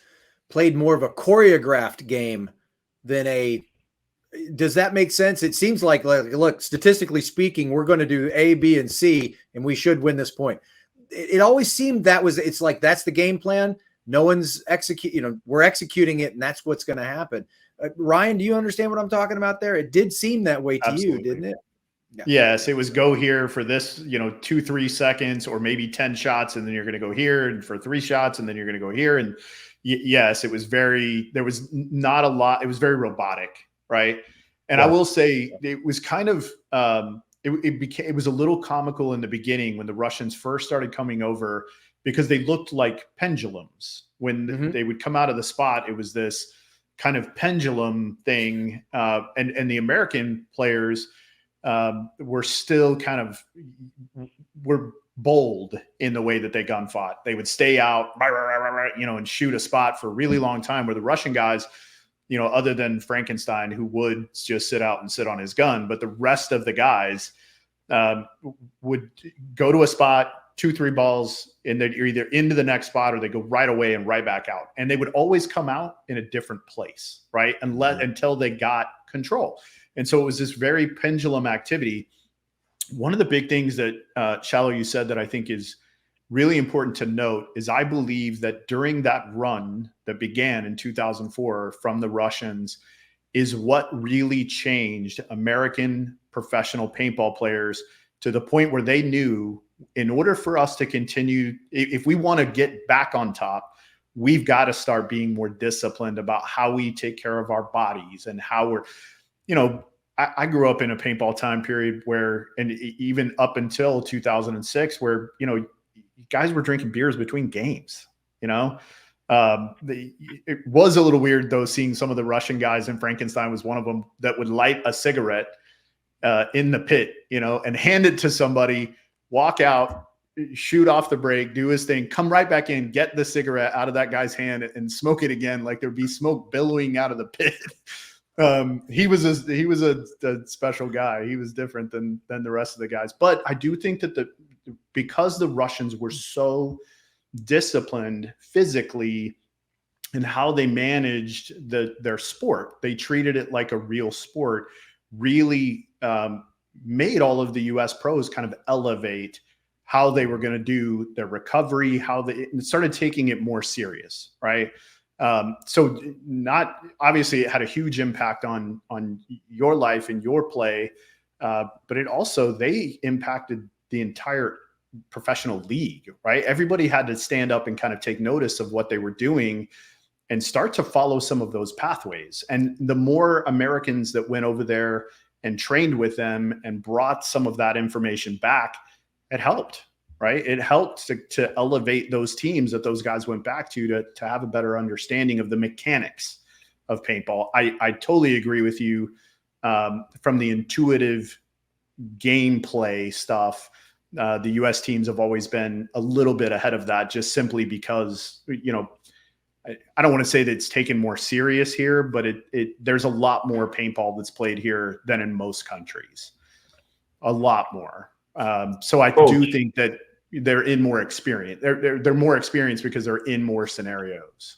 played more of a choreographed game than a. Does that make sense? It seems like, look, statistically speaking, we're going to do A, B, and C, and we should win this point. It always seemed it's like that's the game plan. No one's we're executing it, and that's what's going to happen. Ryan, do you understand what I'm talking about there? It did seem that way to Absolutely. you, didn't it? Yeah. Yes, it was go here for this, 2-3 seconds or maybe 10 shots, and then you're going to go here and for 3 shots, and then you're going to go here. And yes, it was there was not a lot. It was very robotic, right? And I will say it was kind of it was a little comical in the beginning when the Russians first started coming over because they looked like pendulums. When they would come out of the spot, it was this kind of pendulum thing, and the American players were still were bold in the way that they gun fought. They would stay out, and shoot a spot for a really long time, where the Russian guys, other than Frankenstein, who would just sit out and sit on his gun, but the rest of the guys would go to a spot, 2-3 balls, and they're either into the next spot or they go right away and right back out. And they would always come out in a different place, right? Until they got control. And so it was this very pendulum activity. One of the big things that, Xalo, you said that I think is really important to note is I believe that during that run that began in 2004 from the Russians is what really changed American professional paintball players to the point where they knew, in order for us to continue, if we want to get back on top, we've got to start being more disciplined about how we take care of our bodies and how we're, I grew up in a paintball time period where, and even up until 2006, where, you know, guys were drinking beers between games, you know. It was a little weird though, seeing some of the Russian guys, and Frankenstein was one of them, that would light a cigarette in the pit, you know, and hand it to somebody, walk out, shoot off the break, do his thing, come right back in, get the cigarette out of that guy's hand and smoke it again, like there'd be smoke billowing out of the pit. He was a special guy. He was different than the rest of the guys. But I do think that because the Russians were so disciplined physically in how they managed their sport, they treated it like a real sport, really made all of the US pros kind of elevate how they were going to do their recovery, how they started taking it more serious, right? So not obviously it had a huge impact on your life and your play, but it also, they impacted the entire professional league, right? Everybody had to stand up and kind of take notice of what they were doing and start to follow some of those pathways. And the more Americans that went over there and trained with them and brought some of that information back, it helped. Right. It helped to elevate those teams that those guys went back to have a better understanding of the mechanics of paintball. I totally agree with you from the intuitive gameplay stuff. The US teams have always been a little bit ahead of that, just simply because, you know, I don't want to say that it's taken more serious here, but there's a lot more paintball that's played here than in most countries. A lot more. So I do think that they're in more experience. They're more experienced because they're in more scenarios.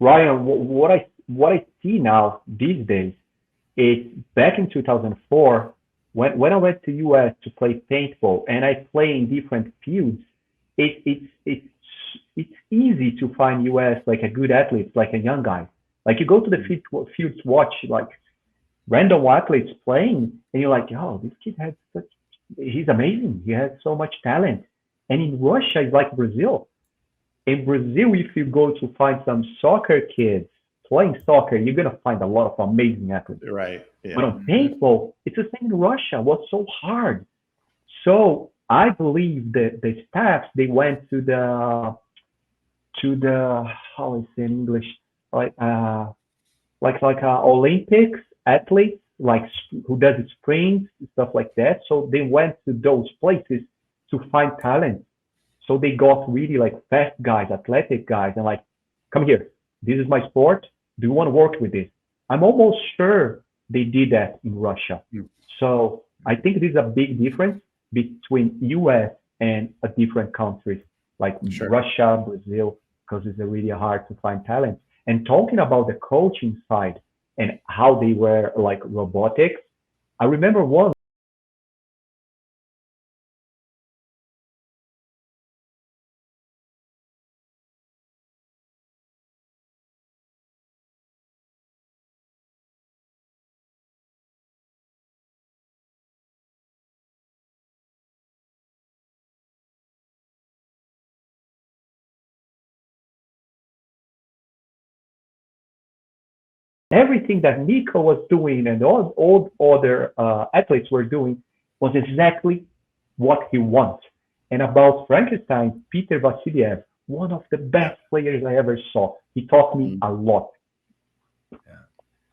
Ryan, what I see now these days is back in 2004 when I went to US to play paintball and I play in different fields. It's easy to find US like a good athlete, like a young guy. Like you go to the fields, watch like random athletes playing, and you're like, oh, this kid has he's amazing. He has so much talent. And in Russia, it's like Brazil. In Brazil, if you go to find some soccer kids playing soccer, you're going to find a lot of amazing athletes. Right. Yeah. But on paintball, it's the same in Russia. It was so hard. So I believe that the staffs, they went to the how is it in English? Like Olympics athletes, like who does sprints, stuff like that. So they went to those places to find talent. So they got really like fast guys, athletic guys, and like, come here, this is my sport. Do you want to work with this? I'm almost sure they did that in Russia. So I think this is a big difference between US and a different countries like Russia, Brazil, because it's really hard to find talent. And talking about the coaching side and how they were like robotics, I remember one. Everything that Nico was doing and all other athletes were doing was exactly what he wants. And about Frankenstein, Peter Vasiliev, one of the best players I ever saw. He taught me a lot. Yeah.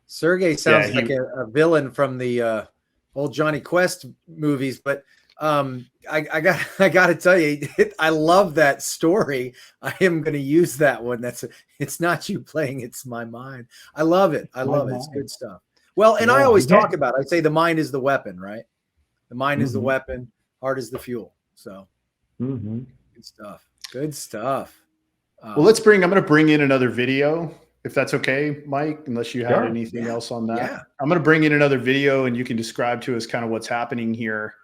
Sergey sounds like a villain from the old Johnny Quest movies, but I got to tell you, I love that story. I am going to use that one. It's not you playing, it's my mind. I love it. I love it. It's good stuff. Well, and I always talk about, I say the mind is the weapon, right? The mind is the weapon, heart is the fuel. So good stuff. Good stuff. Well, I'm going to bring in another video, if that's okay, Mike, unless you have anything else on that. Yeah. I'm going to bring in another video and you can describe to us kind of what's happening here.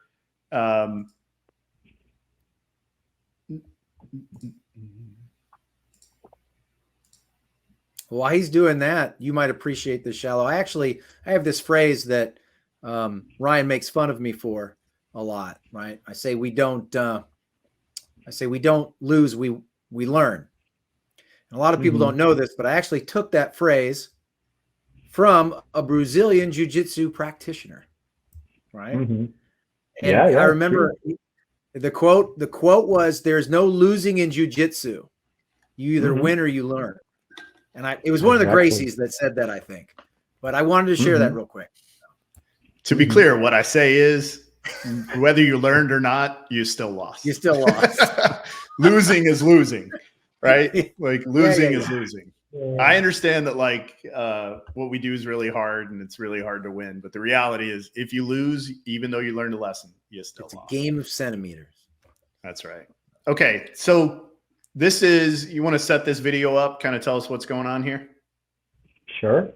While he's doing that, you might appreciate this, Xalo. I have this phrase that Ryan makes fun of me for a lot, right? I say we don't lose, we learn. And a lot of people don't know this, but I actually took that phrase from a Brazilian jiu-jitsu practitioner, right? Mm-hmm. And I remember the quote was, "There's no losing in jiu-jitsu. You either win or you learn." And it was one of the Gracies that said that, I think. But I wanted to share that real quick. To be clear, what I say is, whether you learned or not, you still lost. You still lost. Losing is losing, right? Like losing is losing. Yeah. I understand that what we do is really hard and it's really hard to win. But the reality is if you lose, even though you learned a lesson, you still lost. It's a game of centimeters. That's right. Okay. So you want to set this video up, kind of tell us what's going on here? Sure.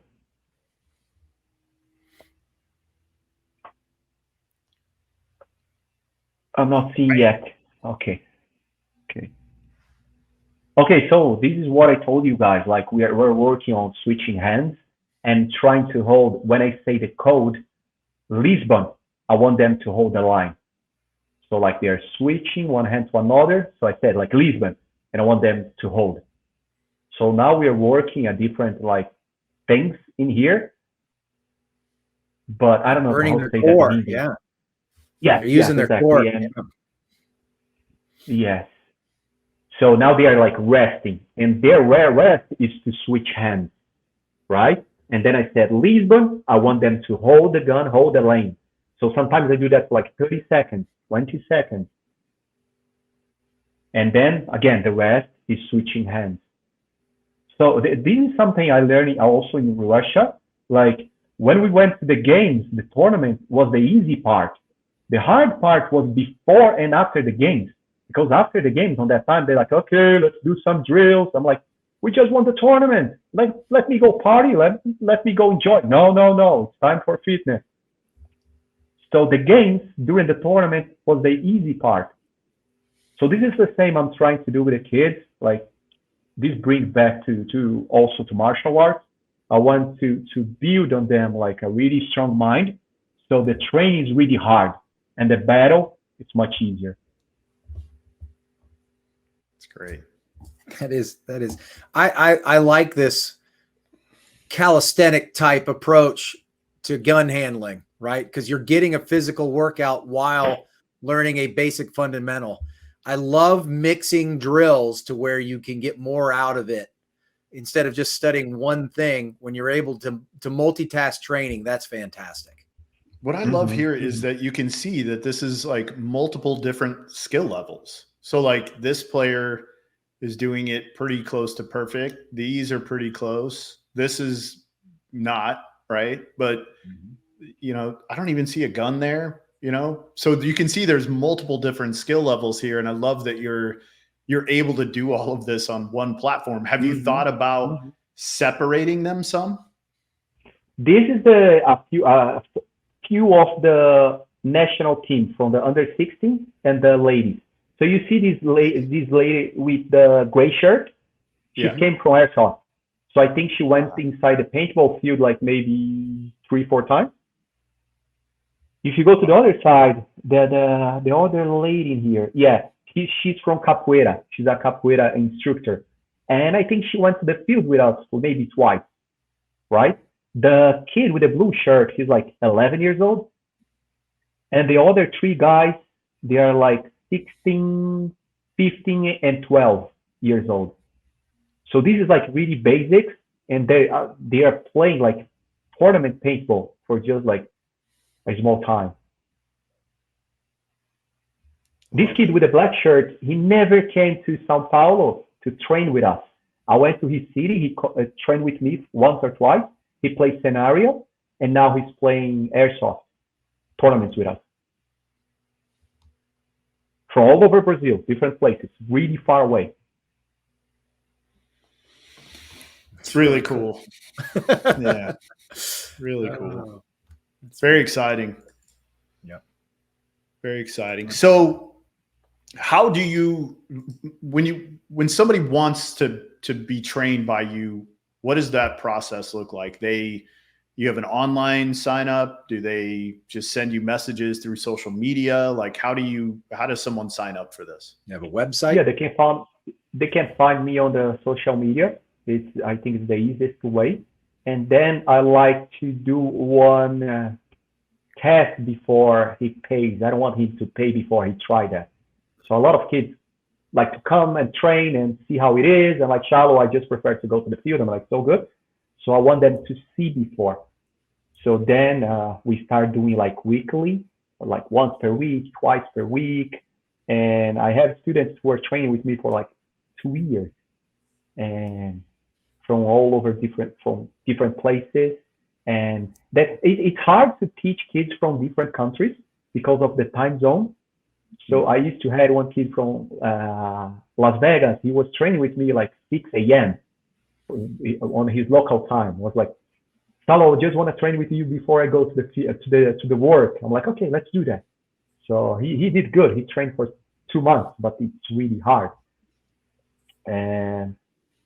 I'm not seeing yet. Okay. Okay, so this is what I told you guys. Like we're working on switching hands and trying to hold. When I say the code, Lisbon, I want them to hold the line. So like they're switching one hand to another. So I said like Lisbon, and I want them to hold. So now we are working at different like things in here, but I don't know Burning how to their say core. that. Yeah. Yeah, They're using their exactly. core. And, yes. So now they are like resting, and their rest is to switch hands, right? And then I said, Lisbon, I want them to hold the gun, hold the lane. So sometimes I do that for like 30 seconds, 20 seconds. And then again, the rest is switching hands. So this is something I learned also in Russia. Like when we went to the games, the tournament was the easy part. The hard part was before and after the games. Because after the games on that time, they're like, okay, let's do some drills. I'm like, we just won the tournament. Let me go party. Let me go enjoy. No. It's time for fitness. So the games during the tournament was the easy part. So this is the same I'm trying to do with the kids. Like this brings back to also to martial arts. I want to build on them like a really strong mind. So the training is really hard and the battle, it's much easier. Great. That is. I like this calisthenic type approach to gun handling, right? Because you're getting a physical workout while learning a basic fundamental. I love mixing drills to where you can get more out of it instead of just studying one thing. When you're able to multitask training, that's fantastic. What I love here is that you can see that this is like multiple different skill levels. So like this player is doing it pretty close to perfect. These are pretty close. This is not, right? But, I don't even see a gun there, So you can see there's multiple different skill levels here. And I love that you're able to do all of this on one platform. Have you thought about separating them some? This is a few of the national teams from the under 16 and the ladies. So you see this lady with the gray shirt. She came from Airsoft. So I think she went inside the paintball field like maybe 3-4 times. If you go to the other side, the other lady in here, she's from Capoeira. She's a Capoeira instructor. And I think she went to the field with us for maybe twice, right? The kid with the blue shirt, he's like 11 years old. And the other 3 guys, they are like 16, 15, and 12 years old. So this is like really basics, and they are playing like tournament paintball for just like a small time. This kid with the black shirt, he never came to Sao Paulo to train with us. I went to his city, he trained with me once or twice. He played scenario, and now he's playing airsoft tournaments with us. From all over Brazil, different places, really far away. It's really cool. Yeah, really cool. It's very exciting. Yeah, very exciting. So, how do you, when somebody wants to be trained by you, what does that process look like? You have an online sign up? Do they just send you messages through social media? Like how does someone sign up for this? You have a website? Yeah, they can find me on the social media. I think it's the easiest way. and then I like to do one test before he pays. I don't want him to pay before he try that. So a lot of kids like to come and train and see how it is. And like Xalo, I just prefer to go to the field. I'm like, so good. So I want them to see before. So then we start doing like weekly, or like once per week, twice per week. And I have students who are training with me for like 2 years, and from all over different places. And it's hard to teach kids from different countries because of the time zone. So I used to have one kid from Las Vegas. He was training with me like 6 a.m. on his local time. I was like, Xalo, I just want to train with you before I go to the work. I'm like, okay, let's do that. So he did good. He trained for 2 months, but it's really hard.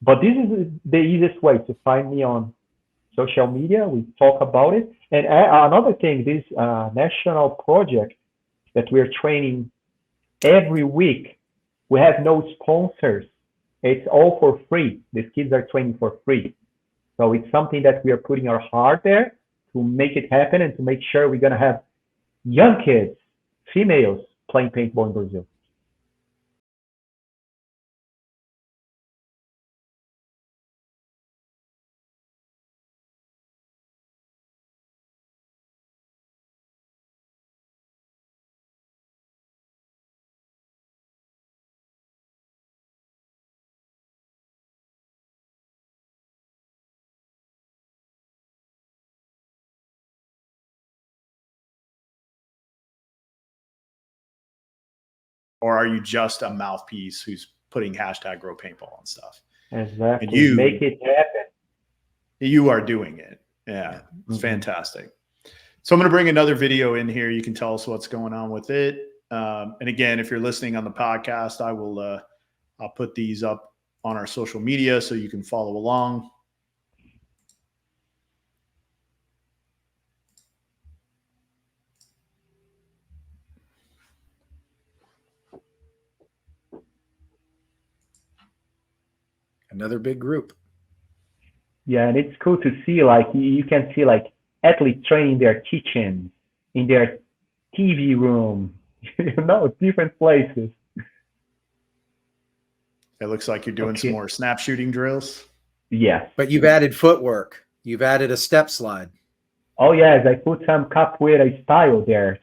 But this is the easiest way to find me on social media. We talk about it. And another thing, this national project that we're training every week, we have no sponsors. It's all for free. These kids are training for free. So it's something that we are putting our heart there to make it happen and to make sure we're going to have young kids, females, playing paintball in Brazil. Or are you just a mouthpiece who's putting hashtag grow paintball and stuff? Exactly. And you make it happen. You are doing it. Yeah. It's fantastic. So I'm going to bring another video in here. You can tell us what's going on with it. And again, if you're listening on the podcast, I'll put these up on our social media so you can follow along. Another big group. Yeah, and it's cool to see, like, you can see, like, athletes training in their kitchen, in their TV room, different places. It looks like you're doing some more snap shooting drills. Yes. But you've added footwork. You've added a step slide. Oh, yes, I put some capoeira style there.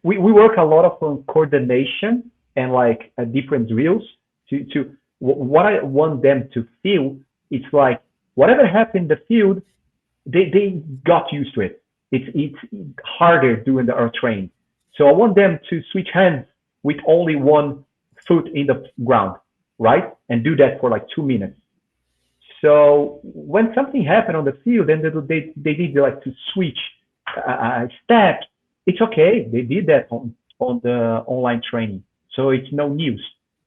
We work a lot on coordination and, like, different drills. What I want them to feel, it's like, whatever happened in the field, they got used to it. It's harder doing our training. So I want them to switch hands with only one foot in the ground, right? And do that for like 2 minutes. So when something happened on the field, then they need like to switch a step. It's okay. They did that on the online training. So it's no news.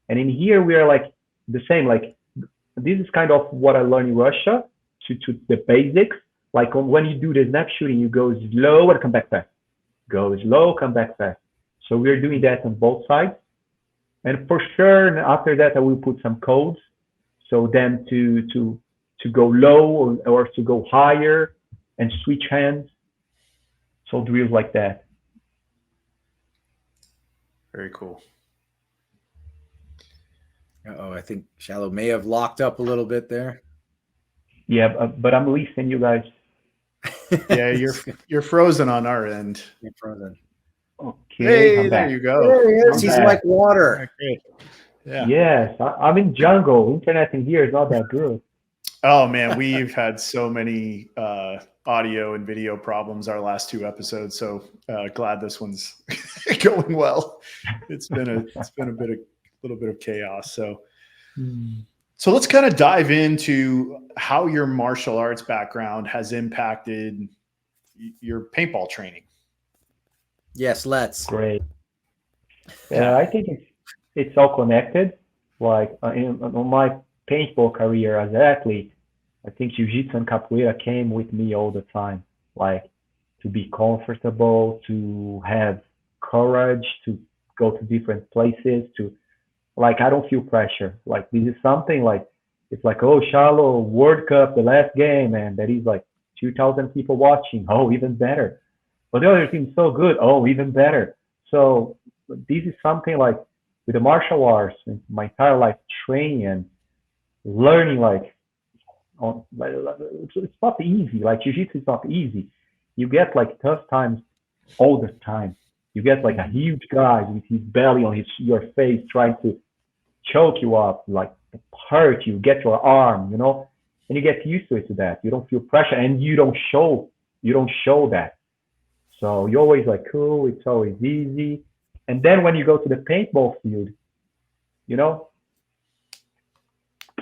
And in here, we are like the same, like, this is kind of what I learned in Russia, to the basics. Like when you do the snap shooting, you go slow and come back fast. Go slow, come back fast. So we're doing that on both sides. And for sure, after that, I will put some codes. So them to go low or to go higher and switch hands. So drills like that. Very cool. I think Xalo may have locked up a little bit there. Yeah, but I'm listening, you guys. Yeah, you're frozen on our end. You're frozen. Okay, hey, there you go. There he is. He's like water. Yeah. Yes, I'm in jungle. Internet in here is not that good. Oh man, we've had so many audio and video problems our last 2 episodes. So glad this one's going well. It's been a little bit of chaos. So let's kind of dive into how your martial arts background has impacted your paintball training. Yes, let's. Great. Yeah, I think it's all connected. Like on my paintball career as an athlete, I think jiu-jitsu and capoeira came with me all the time. Like to be comfortable, to have courage, to go to different places, to like I don't feel pressure. Like this is something like It's like, oh, Xalo, World Cup, the last game, and that is like 2,000 people watching. Oh, even better. But the other team is so good. Oh, even better. So this is something like with the martial arts, and my entire life training and learning, like, it's not easy. Like jiu-jitsu is not easy. You get like tough times all the time. You get like a huge guy with his belly on your face trying to choke you up, like hurt you, get your arm, you know, and you get used to it to that. You don't feel pressure and you don't show that. So you're always like, cool, it's always easy. And then when you go to the paintball field, you know,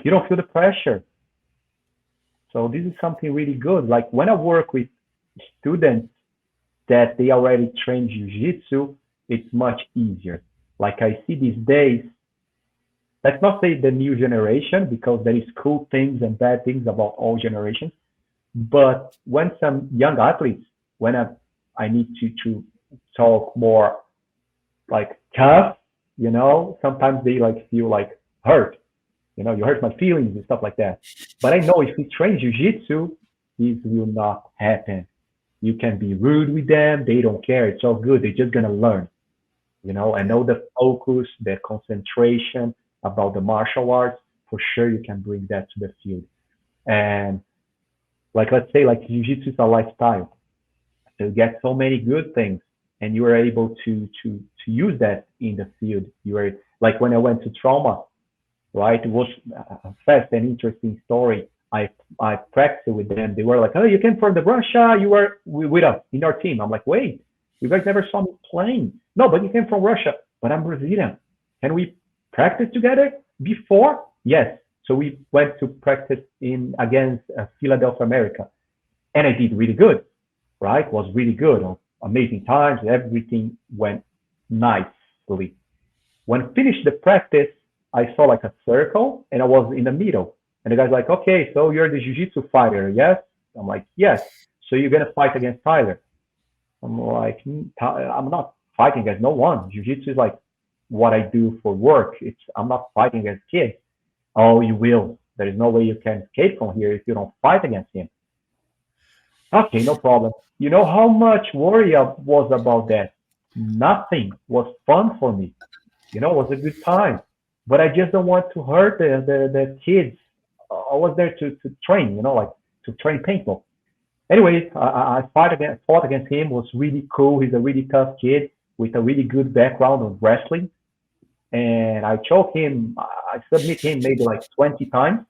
you don't feel the pressure. So this is something really good. Like when I work with students that they already train jiu-jitsu, it's much easier. Like I see these days, let's not say the new generation, because there is cool things and bad things about all generations. But when some young athletes, when I need to talk more like tough, you know, sometimes they like feel like hurt. You know, you hurt my feelings and stuff like that. But I know if you train jiu-jitsu, this will not happen. You can be rude with them. They don't care. It's all good. They're just going to learn, you know, and know the focus, the concentration about the martial arts. For sure, you can bring that to the field. And like, let's say like jiu-jitsu is a lifestyle. So you get so many good things and you are able to use that in the field. You are like when I went to trauma, right? It was a fast and interesting story. I practiced with them. They were like, oh, you came from the Russia. You were with us in our team. I'm like, wait, you guys never saw me playing. No, but you came from Russia. But I'm Brazilian. Can we practice together before? Yes. So we went to practice against Philadelphia, America. And I did really good, right? It was really good. Amazing times. Everything went nicely. When finished the practice, I saw like a circle and I was in the middle. And the guy's like, okay, so you're the jiu-jitsu fighter, yes? I'm like, yes. So you're going to fight against Tyler. I'm like, I'm not fighting against no one. Jiu-jitsu is like what I do for work. I'm not fighting against kids. Oh, you will. There is no way you can escape from here if you don't fight against him. Okay, no problem. You know how much worry I was about that? Nothing. Was fun for me. You know, it was a good time. But I just don't want to hurt the kids. I was there to train, you know, like to train paintball. Anyway, I fought against him. It was really cool. He's a really tough kid with a really good background of wrestling. And I choked him. I submit him maybe like 20 times.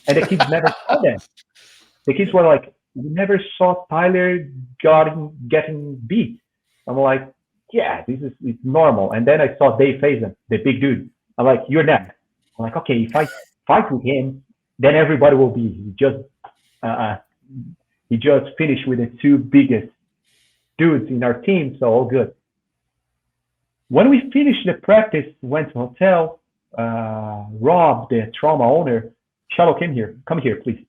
And the kids never saw that. The kids were like, we never saw Tyler getting beat. I'm like, yeah, it's normal. And then I saw Dave Faison, the big dude. I'm like, you're next. I'm like, okay, if I fight with him, then everybody will be. He just finished with the two biggest dudes in our team, so all good. When we finished the practice, went to hotel, Rob, the trauma owner, Xalo, come here, please.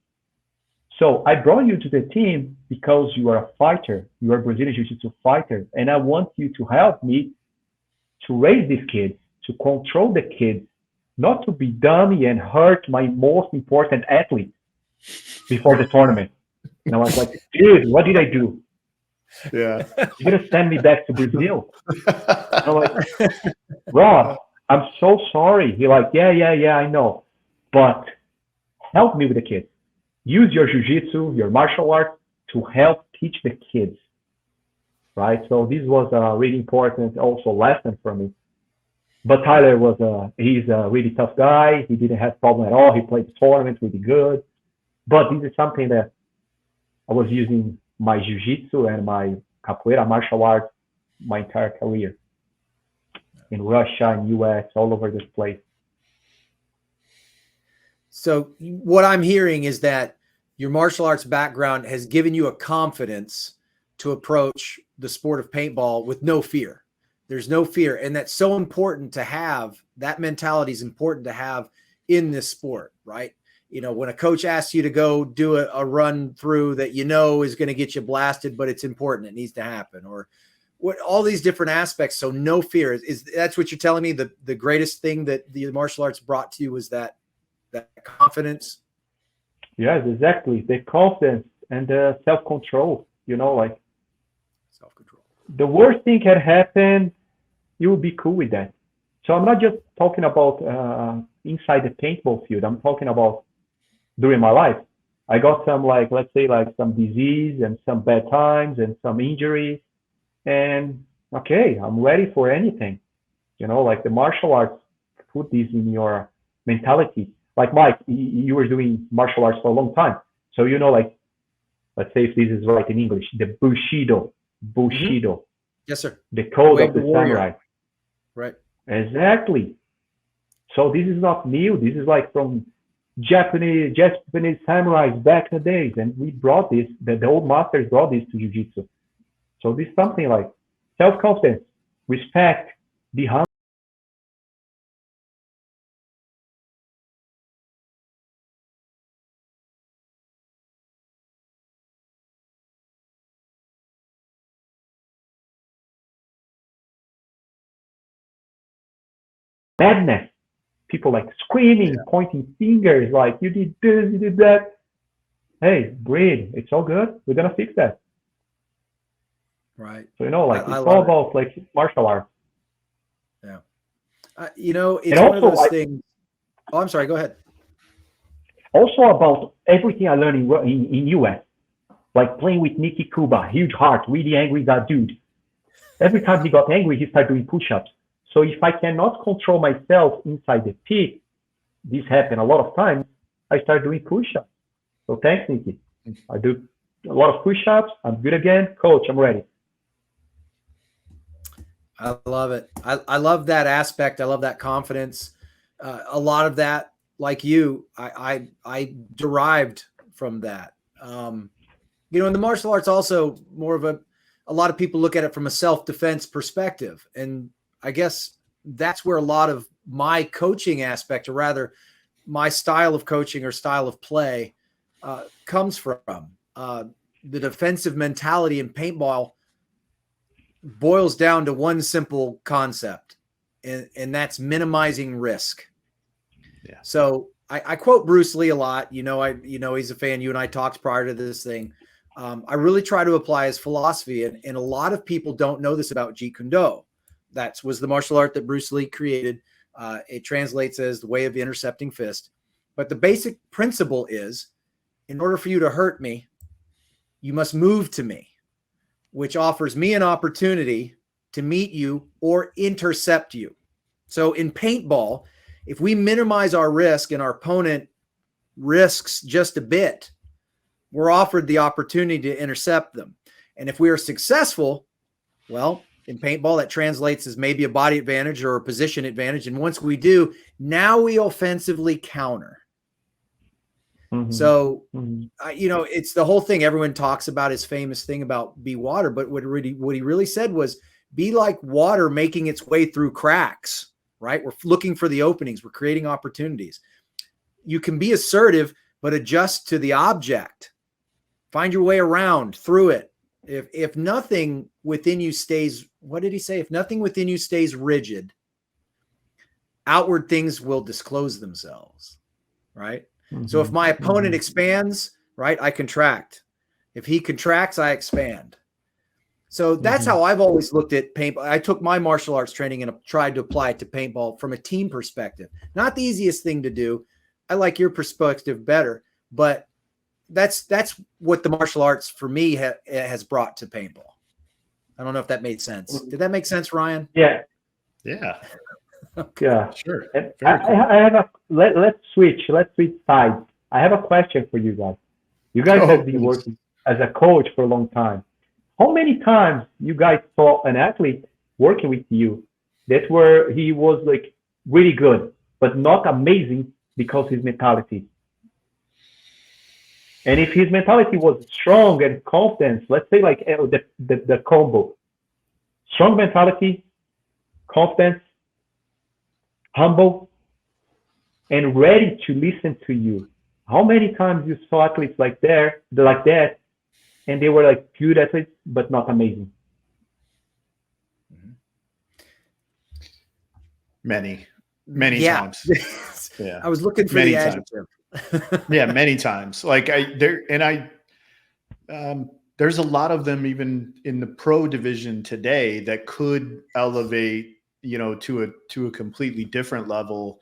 So I brought you to the team because you are a fighter. You are a Brazilian Jiu-Jitsu fighter, and I want you to help me to raise these kids, to control the kids, not to be dummy and hurt my most important athlete before the tournament. And I was like, dude, what did I do? Yeah. You're going to send me back to Brazil? I'm like, Rob, I'm so sorry. He's like, yeah, I know. But help me with the kids. Use your jiu-jitsu, your martial art to help teach the kids. Right? So this was a really important also lesson for me. But Tyler he's a really tough guy. He didn't have problem at all. He played the tournament really good. But this is something that I was using my jiu-jitsu and my capoeira martial arts my entire career. In Russia, in US, all over this place. So what I'm hearing is that your martial arts background has given you a confidence to approach the sport of paintball with no fear. There's no fear. And that's so important to have. That mentality is important to have in this sport, right? You know, when a coach asks you to go do a run through that you know is going to get you blasted, but it's important, it needs to happen, or what, all these different aspects. So no fear is that's what you're telling me. The greatest thing that the martial arts brought to you was that that confidence. Yes, exactly. The confidence and the self-control, like Self-control. the worst thing can happen, you will be cool with that. So I'm not just talking about inside the paintball field. I'm talking about during my life. I got some, like, let's say, like some disease and some bad times and some injuries. And okay, I'm ready for anything. Like the martial arts put this in your mentality. Like Mike, you were doing martial arts for a long time. So, like, let's say if this is right in English, the Bushido, Yes, sir. the code Way of of the the warrior. samurai. Right. Exactly. So this is not new. This is like from Japanese samurais back in the days, and we brought this. The old masters brought this to jiu-jitsu. So this is something like self-confidence, respect, be humble. Madness. People like screaming, pointing fingers, like you did this, you did that. Hey, breathe. It's all good. We're gonna fix that. Right. So like I it's love all it. about like martial arts. Yeah. It's And one of also, those things. Oh, I'm sorry. Go ahead. Also about everything I learned in US, like playing with Nicky Kuba, huge heart, really angry that dude. Every time he got angry, he started doing push-ups. So if I cannot control myself inside the pit, this happened a lot of times, I start doing push-ups. So thanks, Nicky. I do a lot of push-ups. I'm good again. Coach, I'm ready. I love it. I love that aspect. I love that confidence. A lot of that, like you, I derived from that. In the martial arts also more of a lot of people look at it from a self-defense perspective. And I guess that's where a lot of my coaching aspect, or rather my style of coaching or style of play, comes from. The defensive mentality in paintball boils down to one simple concept, and that's minimizing risk. Yeah. So I quote Bruce Lee a lot. He's a fan. You and I talked prior to this thing. I really try to apply his philosophy, and a lot of people don't know this about Jeet Kune Do. That was the martial art that Bruce Lee created. It translates as the way of intercepting fist. But the basic principle is, in order for you to hurt me, you must move to me, which offers me an opportunity to meet you or intercept you. So in paintball, if we minimize our risk and our opponent risks just a bit, we're offered the opportunity to intercept them. And if we are successful, well, in paintball, that translates as maybe a body advantage or a position advantage. And once we do, now we offensively counter. Mm-hmm. So, it's the whole thing. Everyone talks about his famous thing about be water, but what he really said was be like water making its way through cracks, right? We're looking for the openings. We're creating opportunities. You can be assertive, but adjust to the object. Find your way around through it. If nothing within you stays, what did he say? If nothing within you stays rigid, outward things will disclose themselves, right? Mm-hmm. So if my opponent expands, right, I contract. If he contracts, I expand. So that's how I've always looked at paintball. I took my martial arts training and tried to apply it to paintball from a team perspective. Not the easiest thing to do. I like your perspective better, but that's what the martial arts for me has brought to paintball. I don't know if that made sense. Did that make sense, Ryan? Yeah. Yeah. Okay. Yeah. Sure. I have let's switch sides. I have a question for you guys. You guys have been working as a coach for a long time. How many times you guys saw an athlete working with you he was like really good, but not amazing because his mentality? And if his mentality was strong and confidence, let's say like the combo, strong mentality, confidence, humble, and ready to listen to you. How many times you saw athletes like that, and they were like good athletes, but not amazing? Many times. Yeah. I was looking for Many the times. adjective. Yeah, many times. Like there's a lot of them even in the pro division today that could elevate, to a completely different level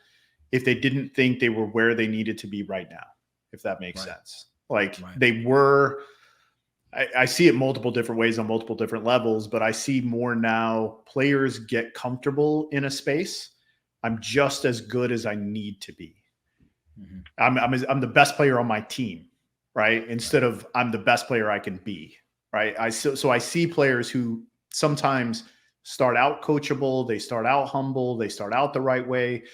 if they didn't think they were where they needed to be right now, if that makes sense. Like they were, I see it multiple different ways on multiple different levels, but I see more now players get comfortable in a space. I'm just as good as I need to be. Mm-hmm. I'm the best player on my team, right? Instead of I'm the best player I can be, right? So I see players who sometimes start out coachable, they start out humble, they start out the right way.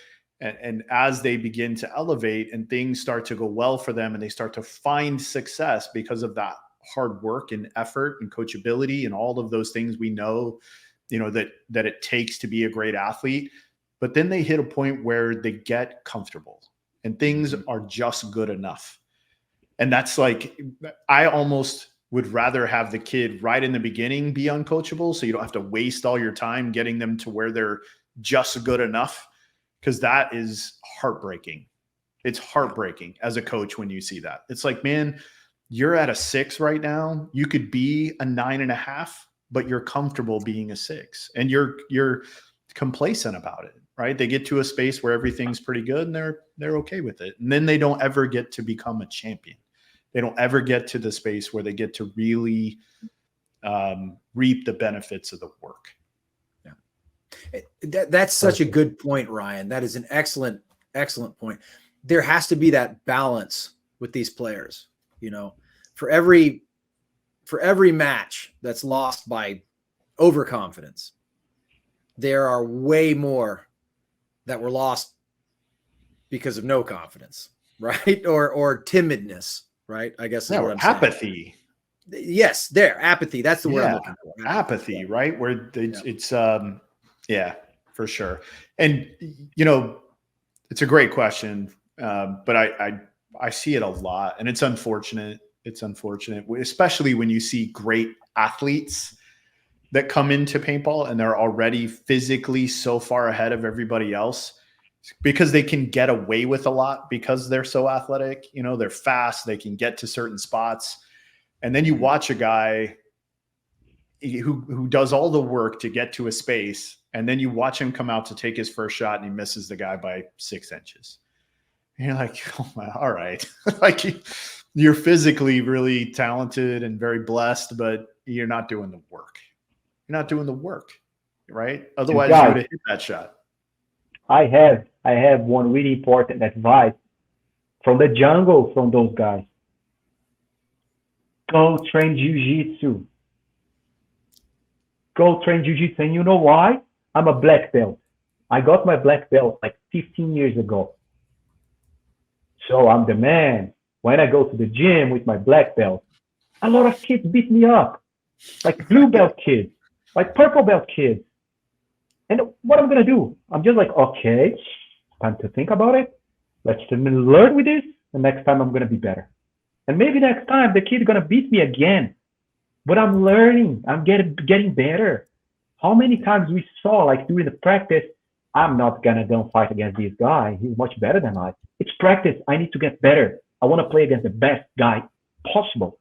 And as they begin to elevate and things start to go well for them and they start to find success because of that hard work and effort and coachability and all of those things we know, that it takes to be a great athlete. But then they hit a point where they get comfortable and things are just good enough. And that's like, I almost would rather have the kid right in the beginning be uncoachable so you don't have to waste all your time getting them to where they're just good enough, because that is heartbreaking. It's heartbreaking as a coach when you see that. It's like, man, you're at a 6 right now. You could be a 9.5, but you're comfortable being a 6 and you're complacent about it, right? They get to a space where everything's pretty good and they're okay with it. And then they don't ever get to become a champion. They don't ever get to the space where they get to really reap the benefits of the work. That's such a good point, Ryan. That is an excellent point. There has to be that balance with these players. For every match that's lost by overconfidence, there are way more that were lost because of no confidence, right? Or timidness, right? I guess is what I'm apathy. Saying. Yes, apathy. That's the word I'm looking for. Apathy, right? Where it's for sure. And it's a great question, but I see it a lot, and it's unfortunate. It's unfortunate, especially when you see great athletes that come into paintball and they're already physically so far ahead of everybody else because they can get away with a lot because they're so athletic. They're fast. They can get to certain spots. And then you watch a guy who does all the work to get to a space, and then you watch him come out to take his first shot and he misses the guy by 6 inches. And you're like, oh my, all right. Like you're physically really talented and very blessed, but you're not doing the work. You're not doing the work, right? Otherwise, you would have hit that shot. I have one really important advice from the jungle from those guys. Go train jiu-jitsu. Go train jiu-jitsu. And you know why? I'm a black belt. I got my black belt like 15 years ago. So I'm the man. When I go to the gym with my black belt, a lot of kids beat me up. Like blue belt kids, like purple belt kids. And what I'm going to do? I'm just like, okay, time to think about it. Let's learn with this. The next time I'm going to be better. And maybe next time the kid's going to beat me again. But I'm learning. I'm getting better. How many times we saw, like during the practice, I'm not going to go fight against this guy. He's much better than I. It's practice. I need to get better. I want to play against the best guy possible.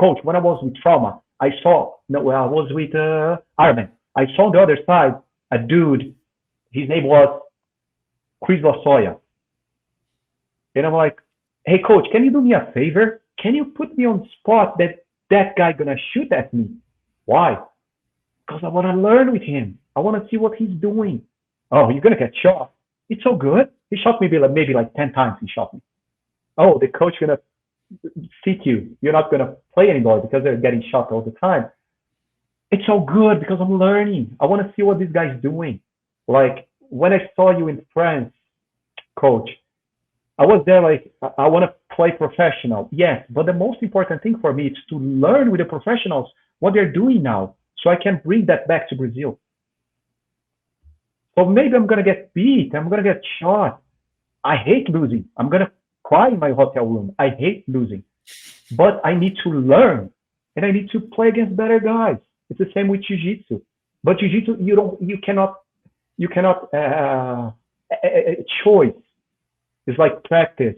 Coach, when I was with Trauma, I was with Ironmen. I saw on the other side a dude. His name was Chris Lasoya. And I'm like, hey, coach, can you do me a favor? Can you put me on spot that guy going to shoot at me? Why? Because I want to learn with him. I want to see what he's doing. Oh, you're going to get shot. It's so good. He shot me maybe like 10 times he shot me. Oh, the coach going to seat you. You're not going to play anymore because they're getting shot all the time. It's so good because I'm learning. I want to see what this guy's doing. Like when I saw you in France, coach, I was there like, I want to play professional. Yes, but the most important thing for me is to learn with the professionals what they're doing now so I can bring that back to Brazil. So maybe I'm going to get beat. I'm going to get shot. I hate losing. I'm going to cry in my hotel room. I hate losing. But I need to learn and I need to play against better guys. It's the same with jiu-jitsu. But jiu-jitsu, you cannot choice. It's like practice,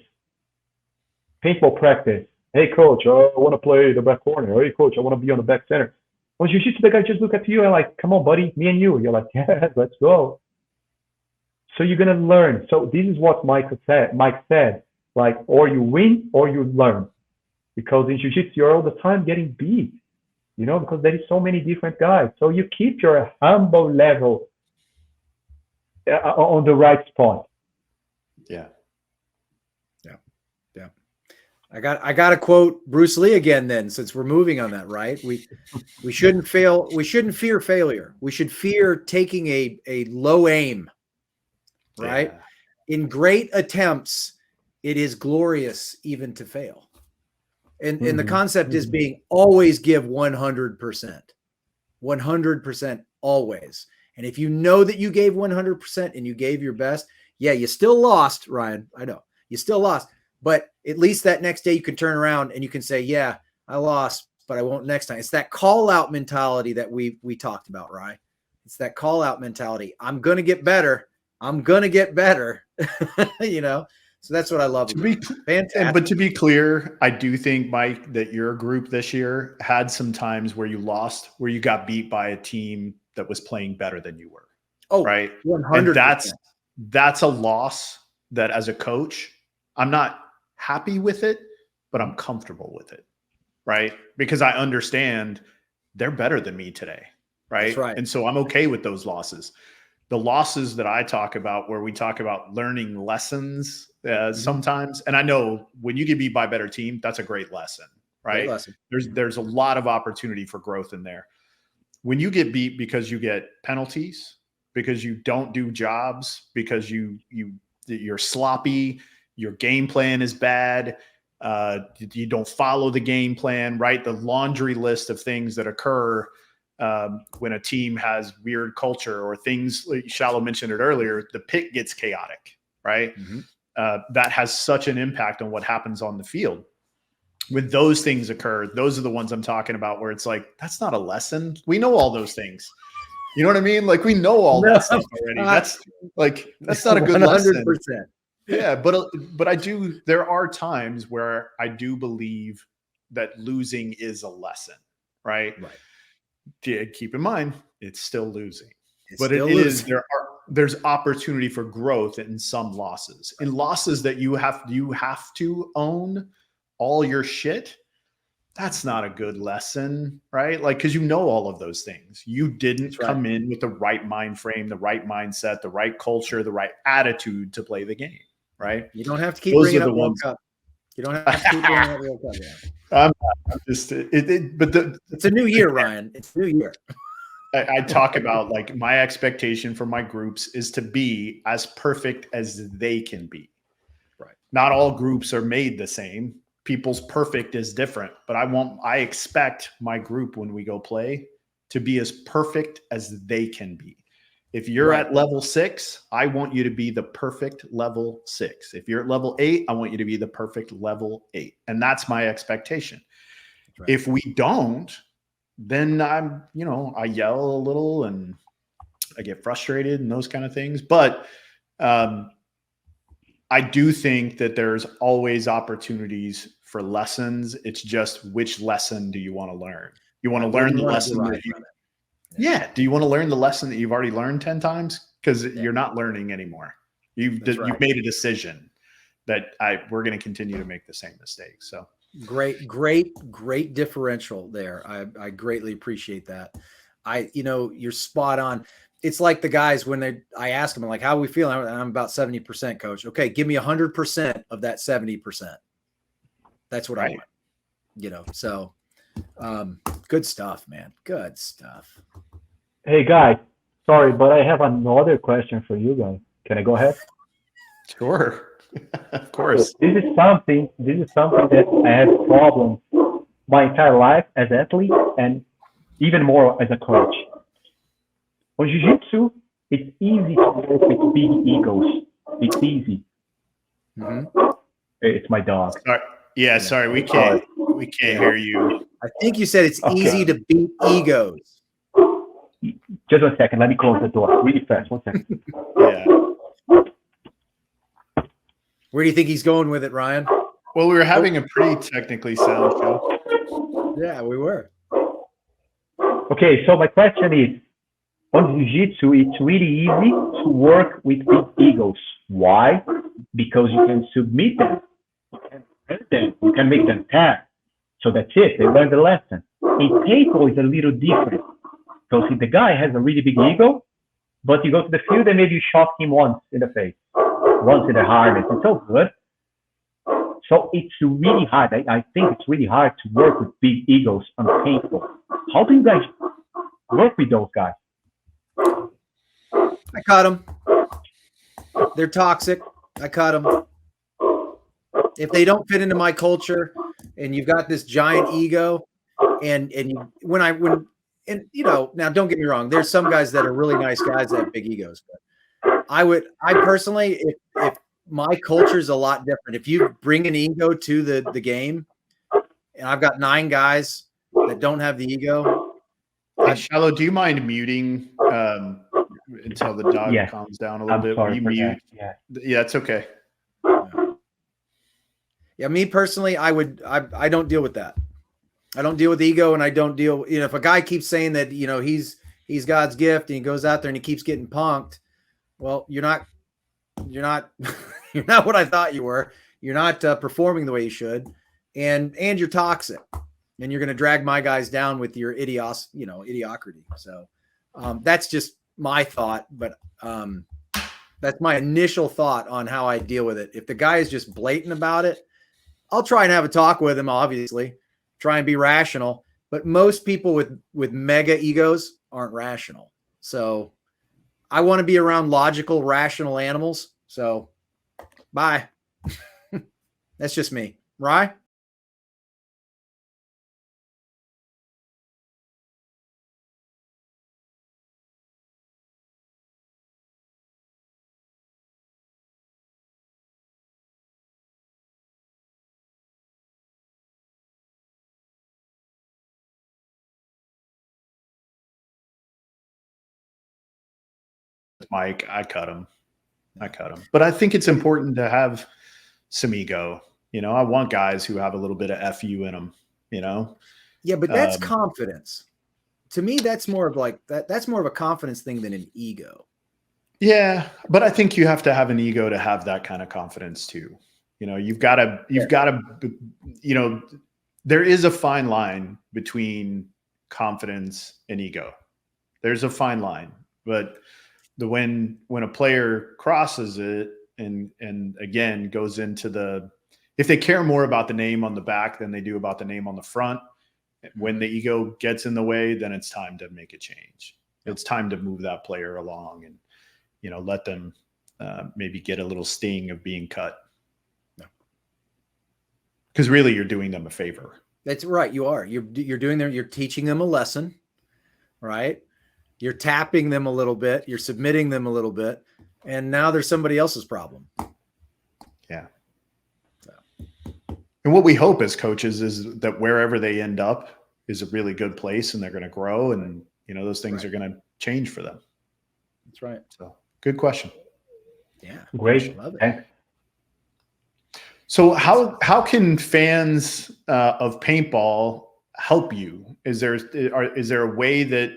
paintball practice. Hey, coach, I want to play the back corner. Hey, coach, I want to be on the back center. On jiu-jitsu, the guy just look at you and like, come on, buddy, me and you. You're like, yeah, let's go. So you're gonna learn. So this is what Mike said, like, or you win or you learn. Because in jiu-jitsu, you're all the time getting beat, you know, because there is so many different guys. So you keep your humble level on the right spot. Yeah. I got to quote Bruce Lee again then, since we're moving on that, right? We shouldn't fail. We shouldn't fear failure. We should fear taking a low aim, right? Yeah. In great attempts, it is glorious even to fail. And the concept is being always give 100%. 100% always. And if you know that you gave 100% and you gave your best, yeah, you still lost, Ryan. I know. You still lost. But at least that next day you can turn around and you can say, yeah, I lost, but I won't next time. It's that call out mentality that we talked about, right? It's that call out mentality. I'm going to get better. I'm going to get better, you know? So that's what I love. Fantastic. But to be clear, I do think, Mike, that your group this year had some times where you lost, where you got beat by a team that was playing better than you were. Oh, right. 100%. And that's a loss that as a coach, I'm not happy with it, but I'm comfortable with it, right? Because I understand they're better than me today, right? That's right. And so I'm okay with those losses. The losses that I talk about, where we talk about learning lessons sometimes, and I know when you get beat by a better team, that's a great lesson, right? Great lesson. There's a lot of opportunity for growth in there. When you get beat because you get penalties, because you don't do jobs, because you're sloppy, your game plan is bad, you don't follow the game plan, right? The laundry list of things that occur when a team has weird culture or things, like Xalo mentioned it earlier, the pit gets chaotic, right? That has such an impact on what happens on the field. When those things occur, those are the ones I'm talking about, where it's like, that's not a lesson. We know all those things. You know what I mean? Like, we know all that stuff already. That's not a good 100%. Lesson. Yeah, but I do. There are times where I do believe that losing is a lesson, right? Right. Keep in mind, it's still losing, there's opportunity for growth in some losses. In losses that you have to own all your shit. That's not a good lesson, right? Like, because you know all of those things. You didn't come in with the right mind frame, the right mindset, the right culture, the right attitude to play the game. Right. You don't have to keep bringing up World Cup. You don't have to keep bringing up World Cup. I'm just, but it's a new year, Ryan. It's a new year. I talk about, like, my expectation for my groups is to be as perfect as they can be. Right. Not all groups are made the same. People's perfect is different, but I expect my group, when we go play, to be as perfect as they can be. If you're at level 6, I want you to be the perfect level 6. If you're at level 8, I want you to be the perfect level 8. And that's my expectation. Right. If we don't, then I yell a little and I get frustrated and those kind of things. But I do think that there's always opportunities for lessons. It's just, which lesson do you want to learn? You want to learn the lesson that you Yeah. Do you want to learn the lesson that you've already learned 10 times? Because you're not learning anymore. You've made a decision that we're going to continue to make the same mistakes. So great differential there. I greatly appreciate that. You're spot on. It's like the guys when I ask them, like, how are we feeling? I'm about 70%, coach. Okay, give me 100% of that 70%. That's what I want. So good stuff, man. Good stuff. Hey guys, sorry, but I have another question for you guys. Can I go ahead? Sure. Of course. This is something that I have problems my entire life as an athlete and even more as a coach. On jiu-jitsu, it's easy to work with big egos. It's easy. It's my dog. Sorry, we can't hear you. I think you said it's easy to beat egos. Just 1 second. Let me close the door really fast. 1 second. Yeah. Where do you think he's going with it, Ryan? Well, we were having a pretty technically sound show. Yeah, we were. Okay, so my question is, on Jiu-Jitsu, it's really easy to work with big egos. Why? Because you can submit them, you can hurt them, you can make them tap. So that's it, they learn the lesson. In paintball, it's a little different. Because if the guy has a really big ego, but you go to the field and maybe you shot him once in the face, once in the harness, it's so good. So it's really hard. I think it's really hard to work with big egos on paintball. How do you guys work with those guys? I cut them. They're toxic. I cut them. If they don't fit into my culture, and you've got this giant ego, and you, and you know, now don't get me wrong, there's some guys that are really nice guys that have big egos, but I personally, if my culture is a lot different, if you bring an ego to the game, and I've got 9 guys that don't have the ego. Hey, Xalo, do you mind muting until the dog calms down a little bit? Sorry You for mute? that. Yeah, it's okay. Yeah, me personally, I don't deal with that. I don't deal with ego, and I don't deal, you know, if a guy keeps saying that, you know, he's God's gift and he goes out there and he keeps getting punked, well, you're not you're not what I thought you were. You're not performing the way you should, and you're toxic, and you're going to drag my guys down with your idiocrity. So that's just my thought, but that's my initial thought on how I deal with it. If the guy is just blatant about it, I'll try and have a talk with him, obviously, try and be rational. But most people with mega egos aren't rational. So I want to be around logical, rational animals. So bye. That's just me. Rye? Mike, I cut him. But I think it's important to have some ego. You know, I want guys who have a little bit of FU in them, you know? Yeah, but that's confidence. To me, that's more of like that. That's more of a confidence thing than an ego. Yeah, but I think you have to have an ego to have that kind of confidence too. You know, you've got to, you know, there is a fine line between confidence and ego. There's a fine line, but when a player crosses it and again goes into if they care more about the name on the back than they do about the name on the front, when the ego gets in the way, then it's time to make a change. It's time to move that player along and, you know, let them maybe get a little sting of being cut. Because really you're doing them a favor. That's right. You are. You're you're teaching them a lesson, right? You're tapping them a little bit. You're submitting them a little bit. And now there's somebody else's problem. Yeah. So. And what we hope as coaches is that wherever they end up is a really good place and they're going to grow and, you know, those things are going to change for them. That's right. So good question. Yeah. Great. Love it. Thanks. So how can fans of paintball help you? Is there a way that,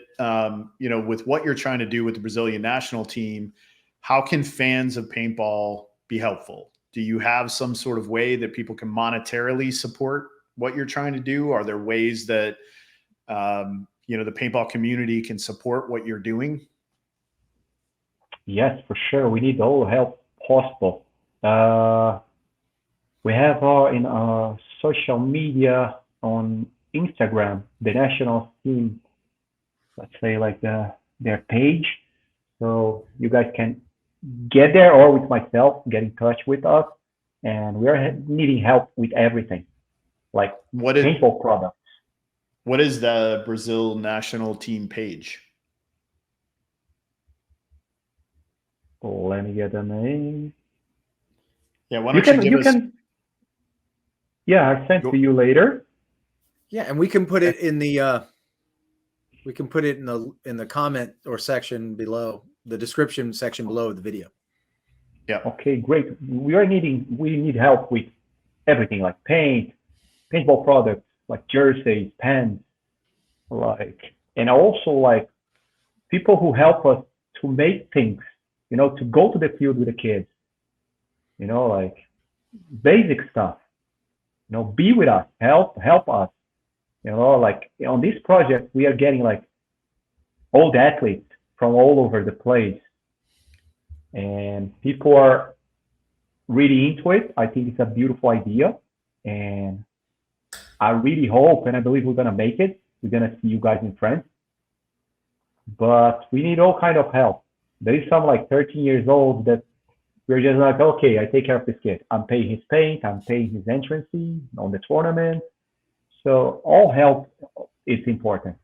you know, with what you're trying to do with the Brazilian national team, how can fans of paintball be helpful? Do you have some sort of way that people can monetarily support what you're trying to do? Are there ways that, you know, the paintball community can support what you're doing? Yes, for sure. We need all help possible. We have in our social media on Instagram, the national team, let's say like their page. So you guys can get there, or with myself, get in touch with us. And we are needing help with everything, like paintball products. What is the Brazil national team page? Let me get the name. Yeah, why don't you give us... Yeah, I sent to you later. Yeah, and we can put it in the in the comment or section below, the description section below the video. Yeah. Okay, great. We need help with everything like paintball products, like jerseys, pens, and also like people who help us to make things, to go to the field with the kids, like basic stuff, be with us, help us, like on this project, we are getting like old athletes from all over the place, and people are really into it. I think it's a beautiful idea, and I really hope and I believe we're gonna make it. We're gonna see you guys in France, but we need all kind of help. There is some like 13 years old that we're just like, okay, I take care of this kid. I'm paying his paint, I'm paying his entrance fee on the tournament. So all help is important.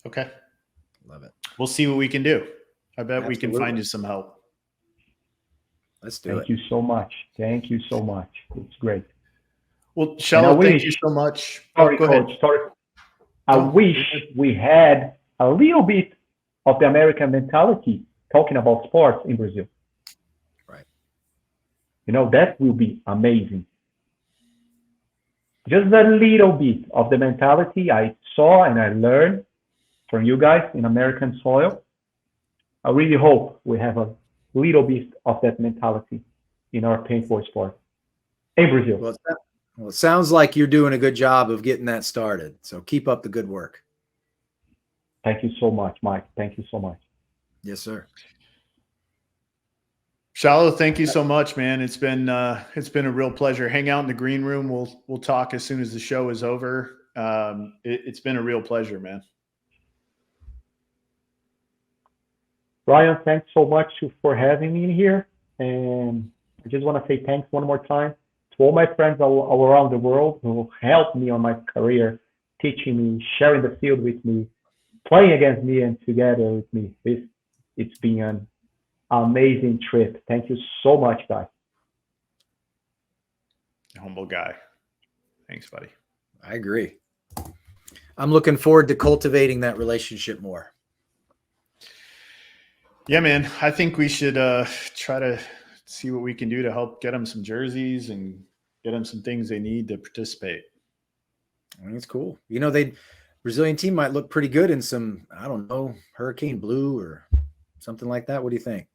Okay. Love it. We'll see what we can do. I bet we can Absolutely. find you some help. Let's do Thank it. you so much. Thank you so much. It's great. Well, And I Xalo, thank wish- you so much. Sorry, Go ahead. Coach. Sorry. I No, wish you're good. we had a little bit of the American mentality talking about sports in Brazil. Right. That will be amazing. Just a little bit of the mentality I saw and I learned from you guys in American soil. I really hope we have a little bit of that mentality in our paintball sport in Brazil. Well, it sounds like you're doing a good job of getting that started. So keep up the good work. Thank you so much, Mike. Thank you so much. Yes, sir. Xalo, thank you so much, man. It's been a real pleasure. Hang out in the green room. We'll talk as soon as the show is over. It's been a real pleasure, man. Ryan, thanks so much for having me here. And I just want to say thanks one more time to all my friends all around the world who helped me on my career, teaching me, sharing the field with me, playing against me and together with me. It's been an amazing trip. Thank you so much, guys. Humble guy. Thanks, buddy. I agree. I'm looking forward to cultivating that relationship more. Yeah, man. I think we should try to see what we can do to help get them some jerseys and get them some things they need to participate. I think it's cool. Brazilian team might look pretty good in some, I don't know, hurricane blue or something like that. What do you think?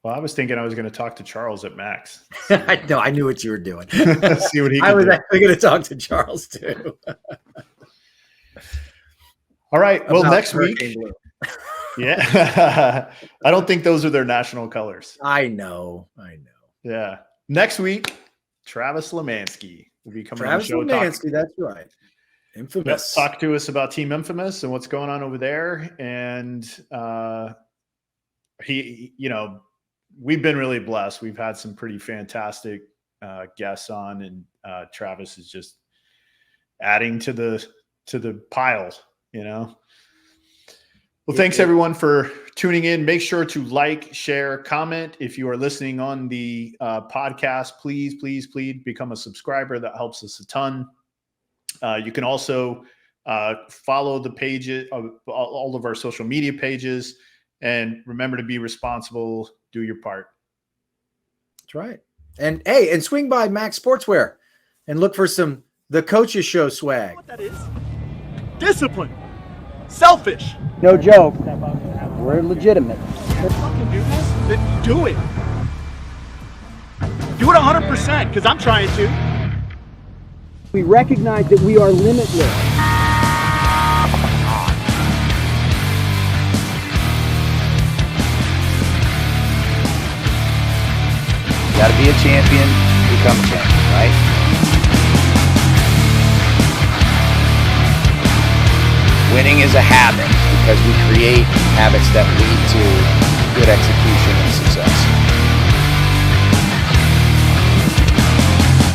Well, I was thinking I was going to talk to Charles at Max. I know. I knew what you were doing. See what he I can was do. actually going to talk to Charles too. All right. Well, About next week. hurricane blue. Yeah. I don't think those are their national colors. I know. Yeah. Next week, Travis Lemansky will be coming Travis on the show. Lemansky, that's right. Infamous. Talk to us about Team Infamous and what's going on over there. And we've been really blessed. We've had some pretty fantastic guests on, and Travis is just adding to the pile, Well, thanks everyone for tuning in. Make sure to like, share, comment. If you are listening on the podcast, please become a subscriber. That helps us a ton. You can also follow the pages, all of our social media pages, and remember to be responsible. Do your part. That's right. And hey, and swing by Max Sportswear and look for some The Coaches Show swag. What that is? Discipline. Selfish. No joke. We're legitimate. Fucking do this? Then do it. Do it 100% because I'm trying to. We recognize that we are limitless. You got to be a champion, become a champion, right? Winning is a habit because we create habits that lead to good execution and success.